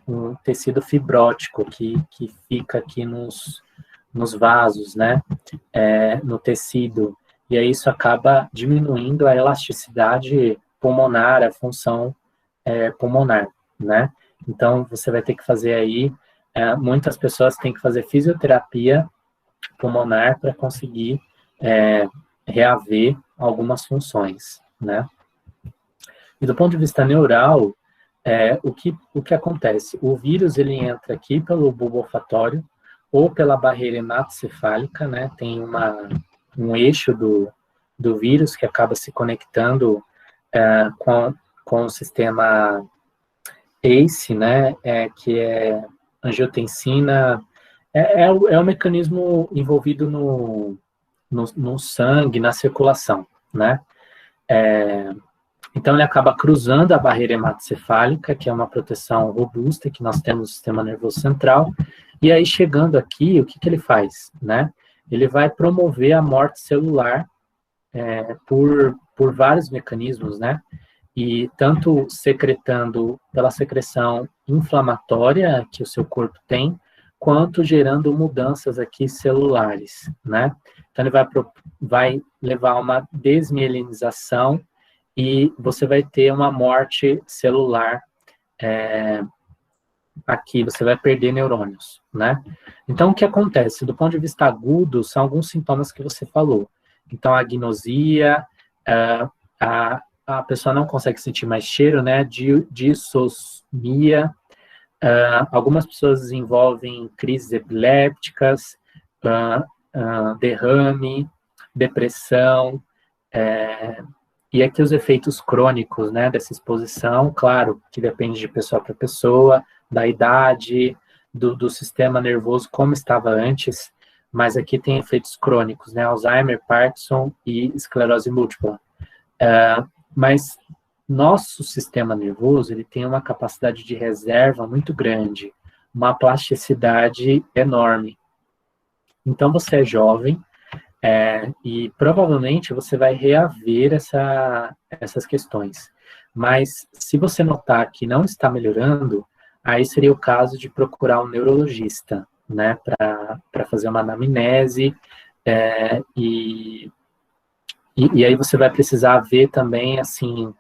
um tecido fibrótico que fica aqui nos vasos, né, no tecido, e aí isso acaba diminuindo a elasticidade pulmonar, a função pulmonar, né. Então, você vai ter que fazer aí, muitas pessoas têm que fazer fisioterapia pulmonar para conseguir reaver algumas funções, né. E do ponto de vista neural, o que acontece? O vírus, ele entra aqui pelo bulbo olfatório ou pela barreira hematocefálica, né? Tem um eixo do vírus que acaba se conectando com o sistema ACE, né? Que é angiotensina. É o mecanismo envolvido no sangue, na circulação, né? Então, ele acaba cruzando a barreira hematocefálica, que é uma proteção robusta que nós temos no sistema nervoso central, e aí, chegando aqui, o que ele faz, né? Ele vai promover a morte celular por vários mecanismos, né? E tanto secretando pela secreção inflamatória que o seu corpo tem, quanto gerando mudanças aqui celulares, né? Então, ele vai levar a uma desmielinização e você vai ter uma morte celular aqui, você vai perder neurônios, né? Então, o que acontece? Do ponto de vista agudo, são alguns sintomas que você falou. Então, a agnosia, a pessoa não consegue sentir mais cheiro, né? Dissosmia, algumas pessoas desenvolvem crises epilépticas, derrame, depressão, e aqui os efeitos crônicos, né, dessa exposição, claro, que depende de pessoa para pessoa, da idade, do sistema nervoso como estava antes, mas aqui tem efeitos crônicos, né, Alzheimer, Parkinson e esclerose múltipla. Mas nosso sistema nervoso, ele tem uma capacidade de reserva muito grande, uma plasticidade enorme. Então, você é jovem, e provavelmente você vai reaver essas questões. Mas se você notar que não está melhorando, aí seria o caso de procurar um neurologista, né, para fazer uma anamnese, e aí você vai precisar ver também, assim,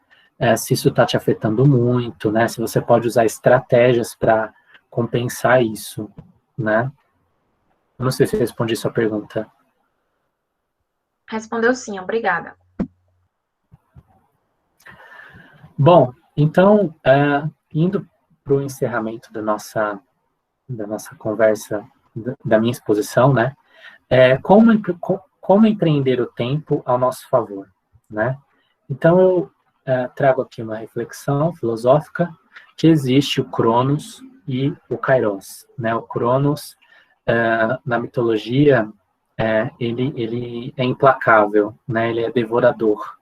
se isso está te afetando muito, né, se você pode usar estratégias para compensar isso, né. Eu não sei se eu respondi sua pergunta. Respondeu sim, obrigada. Bom, então, indo para o encerramento da nossa conversa, da minha exposição, né, como empreender o tempo ao nosso favor, né? Então, eu trago aqui uma reflexão filosófica que existe o Cronos e o Kairos, né? O Cronos, na mitologia, ele é implacável, né? Ele é devorador,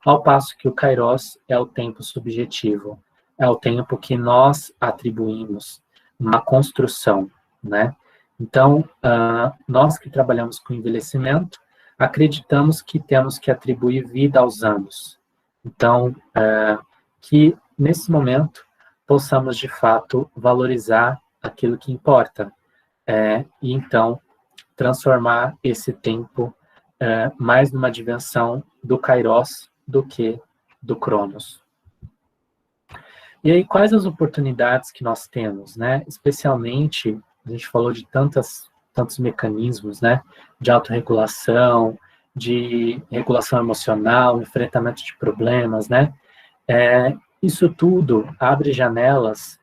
ao passo que o Kairos é o tempo subjetivo, é o tempo que nós atribuímos uma construção, né? Então, nós que trabalhamos com envelhecimento, acreditamos que temos que atribuir vida aos anos. Então, que nesse momento possamos de fato valorizar aquilo que importa, e então transformar esse tempo mais numa dimensão do Kairos do que do Cronos. E aí, quais as oportunidades que nós temos, né? Especialmente, a gente falou de tantas tantos mecanismos, né, de autorregulação, de regulação emocional, enfrentamento de problemas, né, isso tudo abre janelas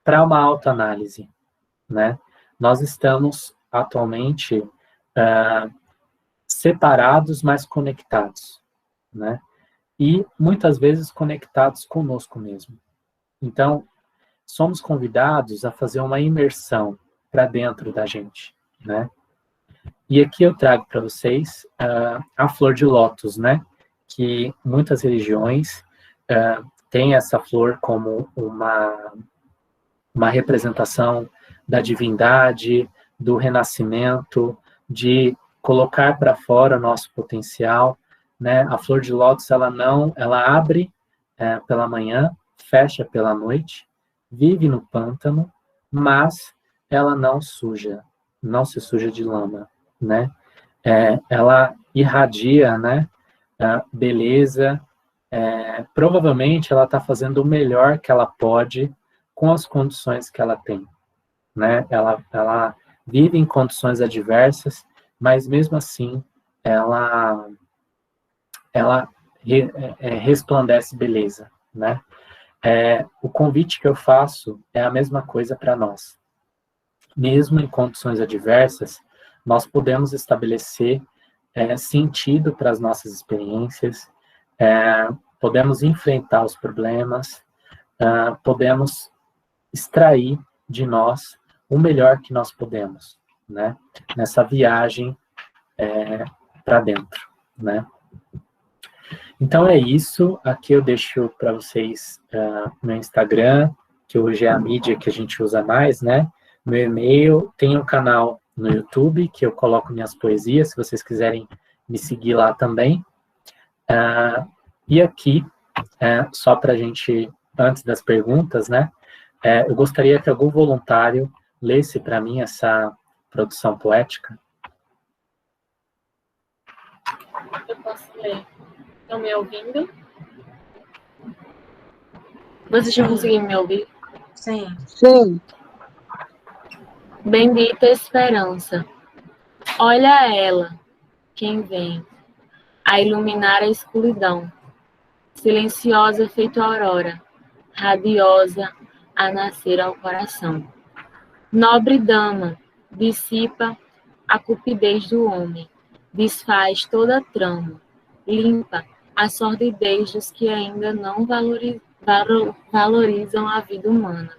para uma autoanálise, né. Nós estamos atualmente separados, mas conectados, né, e muitas vezes conectados conosco mesmo. Então, somos convidados a fazer uma imersão para dentro da gente, né? E aqui eu trago para vocês a flor de lótus, né? Que muitas religiões têm essa flor como uma representação da divindade, do renascimento, de colocar para fora o nosso potencial, né? A flor de lótus, ela abre pela manhã, fecha pela noite, vive no pântano, mas ela não se suja de lama, né? Ela irradia, né, beleza, provavelmente ela está fazendo o melhor que ela pode com as condições que ela tem, né? Ela vive em condições adversas, mas mesmo assim ela resplandece beleza, né? O convite que eu faço é a mesma coisa para nós. Mesmo em condições adversas, nós podemos estabelecer sentido para as nossas experiências, podemos enfrentar os problemas, podemos extrair de nós o melhor que nós podemos, né? Nessa viagem para dentro, né? Então é isso, aqui eu deixo para vocês meu Instagram, que hoje é a mídia que a gente usa mais, né? Meu e-mail, tem um canal no YouTube, que eu coloco minhas poesias, se vocês quiserem me seguir lá também. E aqui, só para a gente, antes das perguntas, né? Eu gostaria que algum voluntário lesse para mim essa produção poética. Eu posso ler. Estão me ouvindo? Vocês já conseguiram me ouvir? Sim. Sim. Bendita esperança. Olha ela, quem vem, a iluminar a escuridão. Silenciosa feito aurora, radiosa a nascer ao coração. Nobre dama, dissipa a cupidez do homem, desfaz toda a trama, limpa a sordidez dos que ainda não valorizam a vida humana.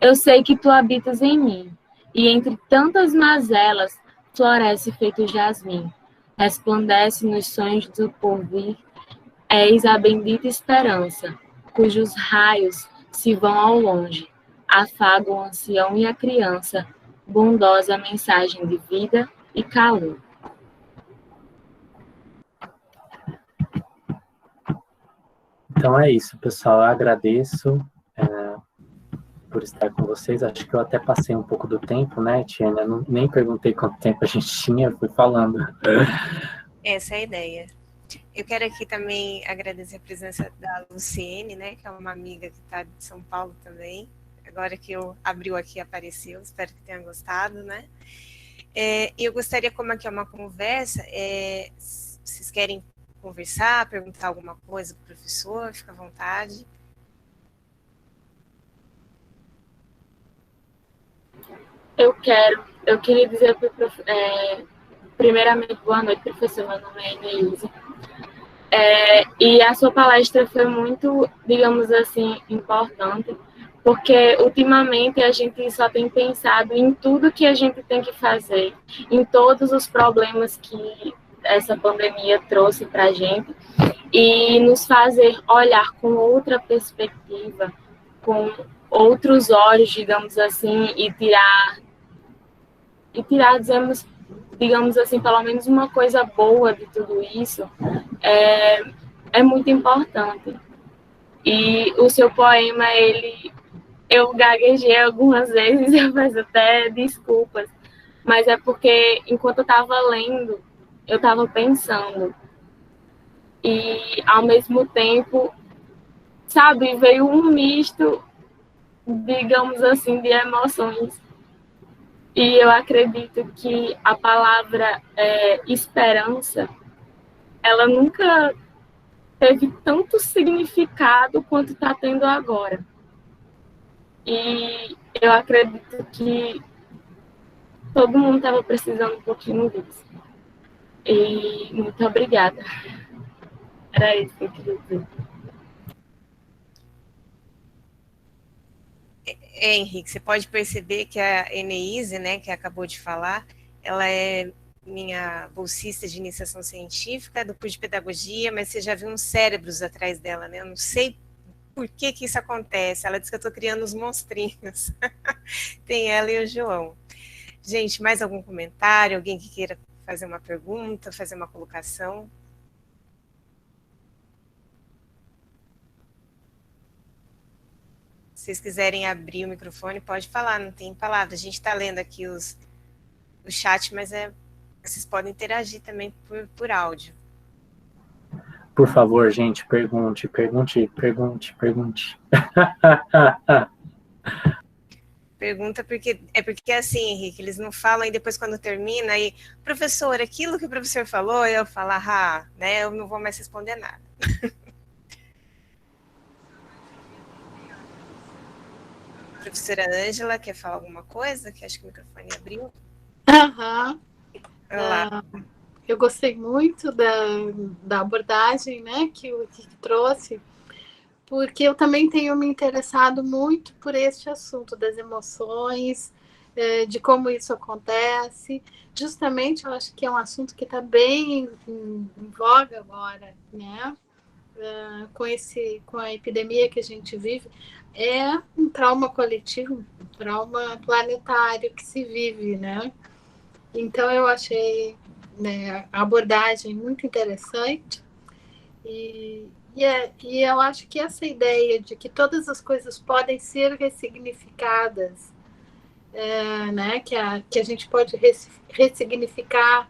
Eu sei que tu habitas em mim, e entre tantas mazelas floresce feito jasmim, resplandece nos sonhos do porvir, és a bendita esperança, cujos raios se vão ao longe, afaga o ancião e a criança, bondosa mensagem de vida e calor. Então é isso, pessoal. Eu agradeço por estar com vocês. Acho que eu até passei um pouco do tempo, né, Tiana? Eu nem perguntei quanto tempo a gente tinha, fui falando. Essa é a ideia. Eu quero aqui também agradecer a presença da Luciene, né, que é uma amiga que está de São Paulo também. Agora que eu abriu aqui, apareceu. Espero que tenha gostado, né? Eu gostaria, como aqui é uma conversa, vocês querem conversar, perguntar alguma coisa para o professor, fica à vontade. Eu queria dizer para o professor, primeiramente, boa noite, professor, meu nome é Neilza. E a sua palestra foi muito, digamos assim, importante, porque ultimamente a gente só tem pensado em tudo que a gente tem que fazer, em todos os problemas que essa pandemia trouxe para a gente, e nos fazer olhar com outra perspectiva, com outros olhos, digamos assim, e tirar, digamos assim, pelo menos uma coisa boa de tudo isso, é muito importante. E o seu poema, eu gaguejei algumas vezes, eu peço até desculpas, mas é porque enquanto eu estava lendo, eu estava pensando, e ao mesmo tempo, sabe, veio um misto, digamos assim, de emoções. E eu acredito que a palavra esperança, ela nunca teve tanto significado quanto está tendo agora. E eu acredito que todo mundo estava precisando um pouquinho disso. E muito obrigada. Era isso que eu queria dizer. Henrique, você pode perceber que a Eneise, né, que acabou de falar, ela é minha bolsista de iniciação científica do curso de pedagogia, mas você já viu uns cérebros atrás dela, né? Eu não sei por que isso acontece. Ela disse que eu estou criando os monstrinhos. Tem ela e o João. Gente, mais algum comentário? Alguém que queira fazer uma pergunta, fazer uma colocação? Se vocês quiserem abrir o microfone, pode falar, não tem palavra. A gente está lendo aqui o chat, mas vocês podem interagir também por áudio. Por favor, gente, pergunte. Pergunta porque assim, Henrique, eles não falam e depois quando termina, aí, professor, aquilo que o professor falou, eu falo, né, eu não vou mais responder nada. Professora Ângela, quer falar alguma coisa? Que acho que o microfone abriu. Eu gostei muito da abordagem, né, que o Henrique trouxe, porque eu também tenho me interessado muito por este assunto das emoções, de como isso acontece. Justamente, eu acho que é um assunto que está bem em voga agora, né? Com a epidemia que a gente vive, é um trauma coletivo, um trauma planetário que se vive, né? Então, eu achei, né, a abordagem muito interessante e eu acho que essa ideia de que todas as coisas podem ser ressignificadas, né, que a gente pode ressignificar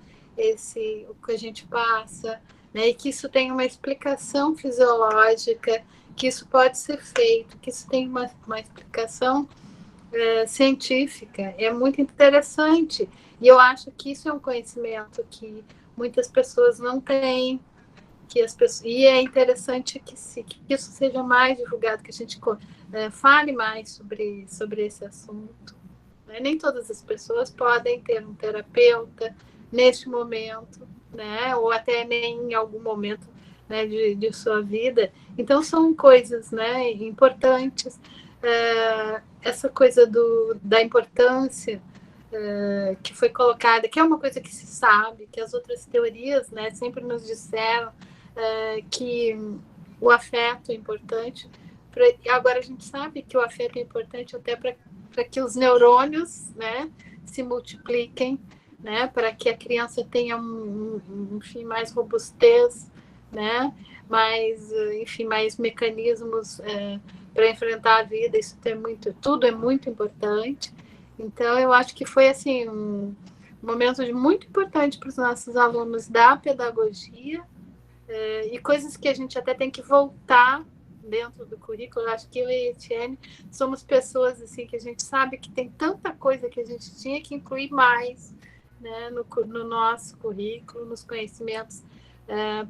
o que a gente passa, né, e que isso tem uma explicação fisiológica, que isso pode ser feito, que isso tem uma explicação científica, é muito interessante. E eu acho que isso é um conhecimento que muitas pessoas não têm, e é interessante que isso seja mais divulgado, que a gente fale mais sobre esse assunto. Né? Nem todas as pessoas podem ter um terapeuta neste momento, né? Ou até nem em algum momento, né, de sua vida. Então, são coisas, né, importantes. Essa coisa da importância que foi colocada, que é uma coisa que se sabe, que as outras teorias, né, sempre nos disseram que o afeto é importante. Agora a gente sabe que o afeto é importante até para que os neurônios, né, se multipliquem, né, para que a criança tenha enfim, mais robustez, né, mais mecanismos para enfrentar a vida. Isso tudo é muito importante. Então, eu acho que foi assim um momento muito importante para os nossos alunos da pedagogia, e coisas que a gente até tem que voltar dentro do currículo. Eu acho que eu e a Etienne somos pessoas assim que a gente sabe que tem tanta coisa que a gente tinha que incluir mais, né, no nosso currículo, nos conhecimentos,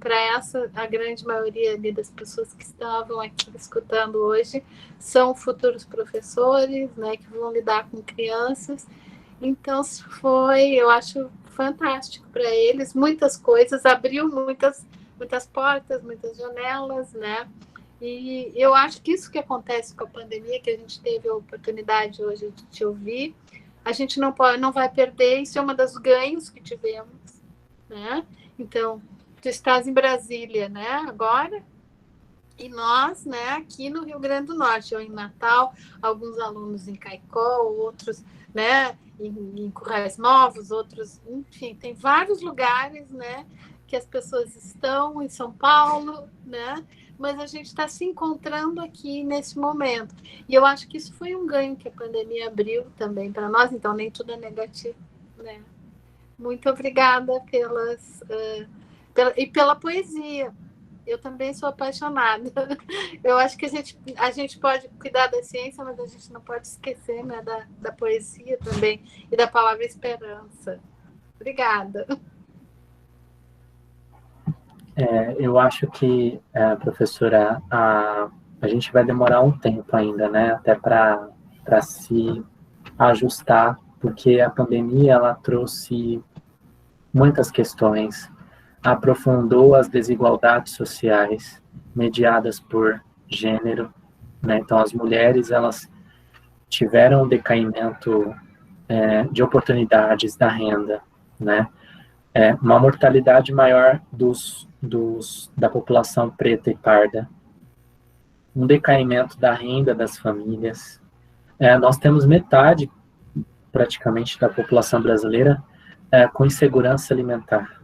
para a grande maioria das pessoas que estavam aqui escutando hoje são futuros professores, né, que vão lidar com crianças. Então, eu acho fantástico para eles, muitas coisas, abriu muitas portas, muitas janelas, né? E eu acho que isso que acontece com a pandemia, que a gente teve a oportunidade hoje de te ouvir, a gente não vai perder. Isso é uma dos ganhos que tivemos, né? Então, tu estás em Brasília, né, agora, e nós, né, aqui no Rio Grande do Norte, ou em Natal, alguns alunos em Caicó, outros, né, em Currais Novos, outros, enfim, tem vários lugares, né, que as pessoas estão, em São Paulo, né, mas a gente está se encontrando aqui nesse momento. E eu acho que isso foi um ganho que a pandemia abriu também para nós, então nem tudo é negativo, né. Muito obrigada pela poesia, Eu também sou apaixonada. Eu acho que a gente pode cuidar da ciência, mas a gente não pode esquecer, né, da poesia também e da palavra esperança. Obrigada. Eu acho que, professora, a gente vai demorar um tempo ainda, né, até para se ajustar, porque a pandemia ela trouxe muitas questões, aprofundou as desigualdades sociais mediadas por gênero, né? Então as mulheres elas tiveram um decaimento de oportunidades da renda, né? Uma mortalidade maior da população preta e parda, um decaimento da renda das famílias. Nós temos metade, praticamente, da população brasileira com insegurança alimentar,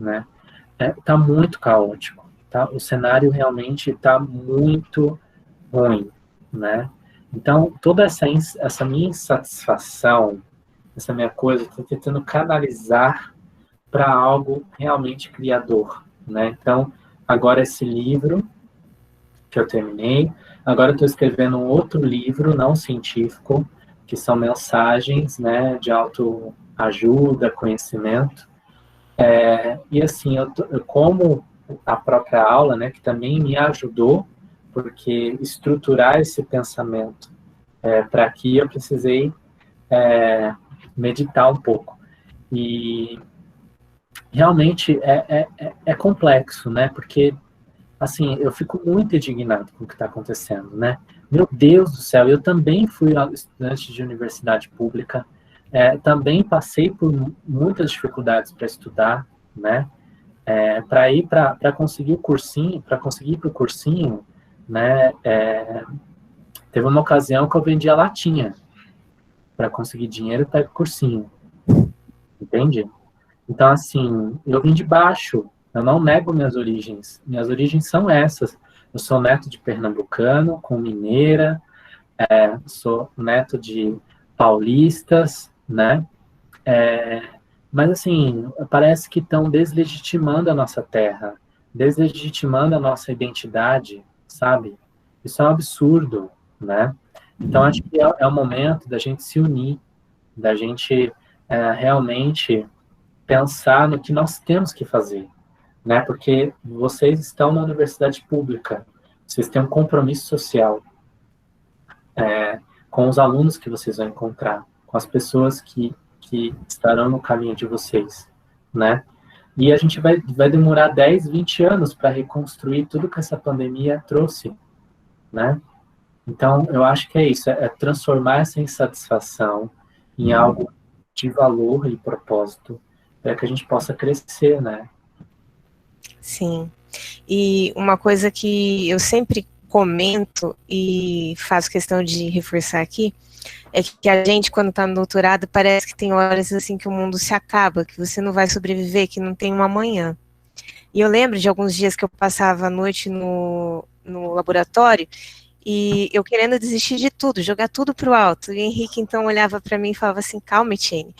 né? Tá muito caótico, tá? O cenário realmente está muito ruim, né? Então, toda essa minha insatisfação, essa minha coisa, estou tentando canalizar para algo realmente criador, né? Então, agora esse livro que eu terminei, agora eu estou escrevendo um outro livro não científico, que são mensagens, né, de autoajuda, conhecimento. E assim, eu como a própria aula, né, que também me ajudou, porque estruturar esse pensamento para aqui eu precisei meditar um pouco. E realmente é complexo, né, porque assim, eu fico muito indignado com o que está acontecendo, né? Meu Deus do céu, eu também fui estudante de universidade pública, também passei por muitas dificuldades para estudar, né? Para conseguir o cursinho, para conseguir ir para o cursinho, né? Teve uma ocasião que eu vendia latinha para conseguir dinheiro para ir para o cursinho, entende? Então, assim, eu vim de baixo. Eu não nego minhas origens. Minhas origens são essas. Eu sou neto de pernambucano, com mineira, sou neto de paulistas, né? Mas, assim, parece que estão deslegitimando a nossa terra, deslegitimando a nossa identidade, sabe? Isso é um absurdo, né? Então, acho que é o momento da gente se unir, da gente realmente pensar no que nós temos que fazer, né? Porque vocês estão na universidade pública, vocês têm um compromisso social com os alunos que vocês vão encontrar, com as pessoas que estarão no caminho de vocês, né? E a gente vai demorar 10, 20 anos para reconstruir tudo que essa pandemia trouxe, né? Então, eu acho que é isso, transformar essa insatisfação em algo de valor e propósito, para que a gente possa crescer, né? Sim, e uma coisa que eu sempre comento e faço questão de reforçar aqui, é que a gente, quando está no doutorado, parece que tem horas assim que o mundo se acaba, que você não vai sobreviver, que não tem um amanhã. E eu lembro de alguns dias que eu passava a noite no laboratório, e eu querendo desistir de tudo, jogar tudo para o alto, e o Henrique então olhava para mim e falava assim, calma, Etienne,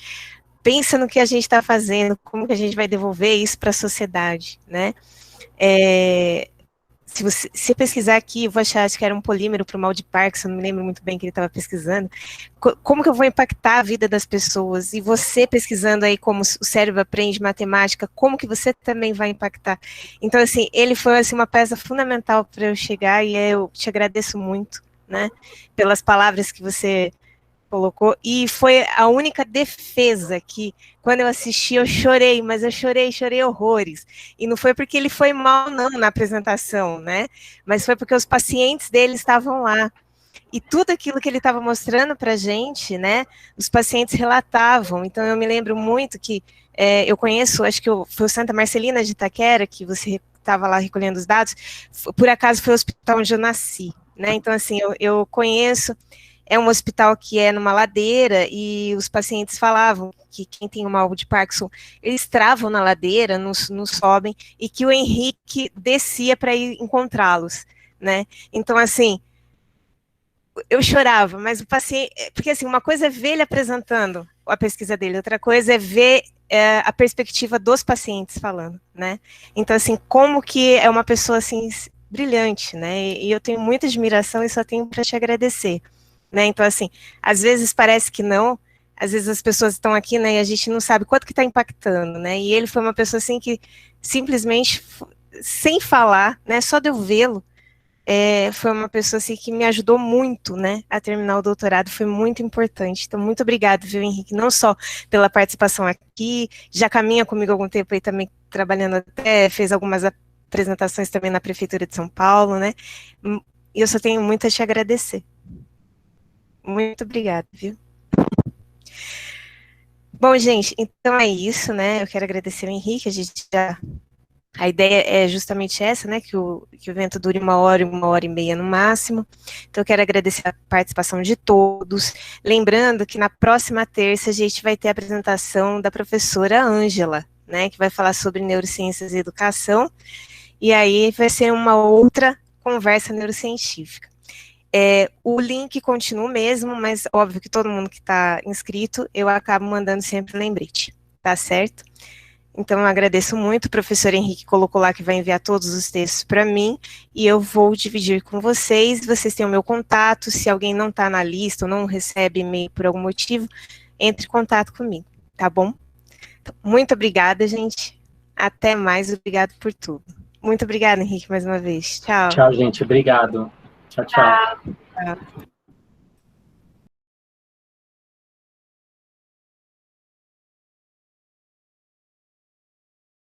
pensa no que a gente está fazendo, como que a gente vai devolver isso para a sociedade, né? Se você pesquisar aqui, eu vou achar, acho que era um polímero para o mal de Parkinson, não me lembro muito bem que ele estava pesquisando, como que eu vou impactar a vida das pessoas, e você pesquisando aí como o cérebro aprende matemática, como que você também vai impactar. Então, assim, ele foi assim, uma peça fundamental para eu chegar, e eu te agradeço muito, né, pelas palavras que você colocou, e foi a única defesa que, quando eu assisti, eu chorei, mas eu chorei horrores, e não foi porque ele foi mal, não, na apresentação, né, mas foi porque os pacientes dele estavam lá, e tudo aquilo que ele estava mostrando para a gente, né, os pacientes relatavam. Então eu me lembro muito que eu conheço, acho que foi o Santa Marcelina de Itaquera, que você estava lá recolhendo os dados, por acaso foi o hospital onde eu nasci, né, então assim, eu conheço. É um hospital que é numa ladeira, e os pacientes falavam que quem tem o mal de Parkinson, eles travam na ladeira, não sobem, e que o Henrique descia para ir encontrá-los, né? Então, assim, eu chorava, mas o paciente... Porque, assim, uma coisa é ver ele apresentando a pesquisa dele, outra coisa é ver a perspectiva dos pacientes falando, né? Então, assim, como que é uma pessoa, assim, brilhante, né? E eu tenho muita admiração e só tenho para te agradecer, né? Então, assim, às vezes parece que não, às vezes as pessoas estão aqui, né, e a gente não sabe quanto que está impactando, né? E ele foi uma pessoa, assim, que simplesmente, sem falar, né, só de eu vê-lo, foi uma pessoa assim que me ajudou muito, né, a terminar o doutorado, foi muito importante. Então, muito obrigado, viu, Henrique, não só pela participação aqui, já caminha comigo há algum tempo aí também trabalhando até, fez algumas apresentações também na Prefeitura de São Paulo, né, e eu só tenho muito a te agradecer. Muito obrigada, viu. Bom, gente, então é isso, né, eu quero agradecer ao Henrique, a ideia é justamente essa, né, que o evento dure 1h e meia no máximo. Então, eu quero agradecer a participação de todos. Lembrando que na próxima terça a gente vai ter a apresentação da professora Ângela, né, que vai falar sobre neurociências e educação. E aí vai ser uma outra conversa neurocientífica. O link continua o mesmo, mas óbvio que todo mundo que está inscrito, eu acabo mandando sempre lembrete, tá certo? Então, eu agradeço muito, o professor Henrique colocou lá que vai enviar todos os textos para mim, e eu vou dividir com vocês têm o meu contato, se alguém não está na lista ou não recebe e-mail por algum motivo, entre em contato comigo, tá bom? Então, muito obrigada, gente, até mais, obrigado por tudo. Muito obrigada, Henrique, mais uma vez, tchau. Tchau, gente, obrigado. Tchau, tchau. Tchau.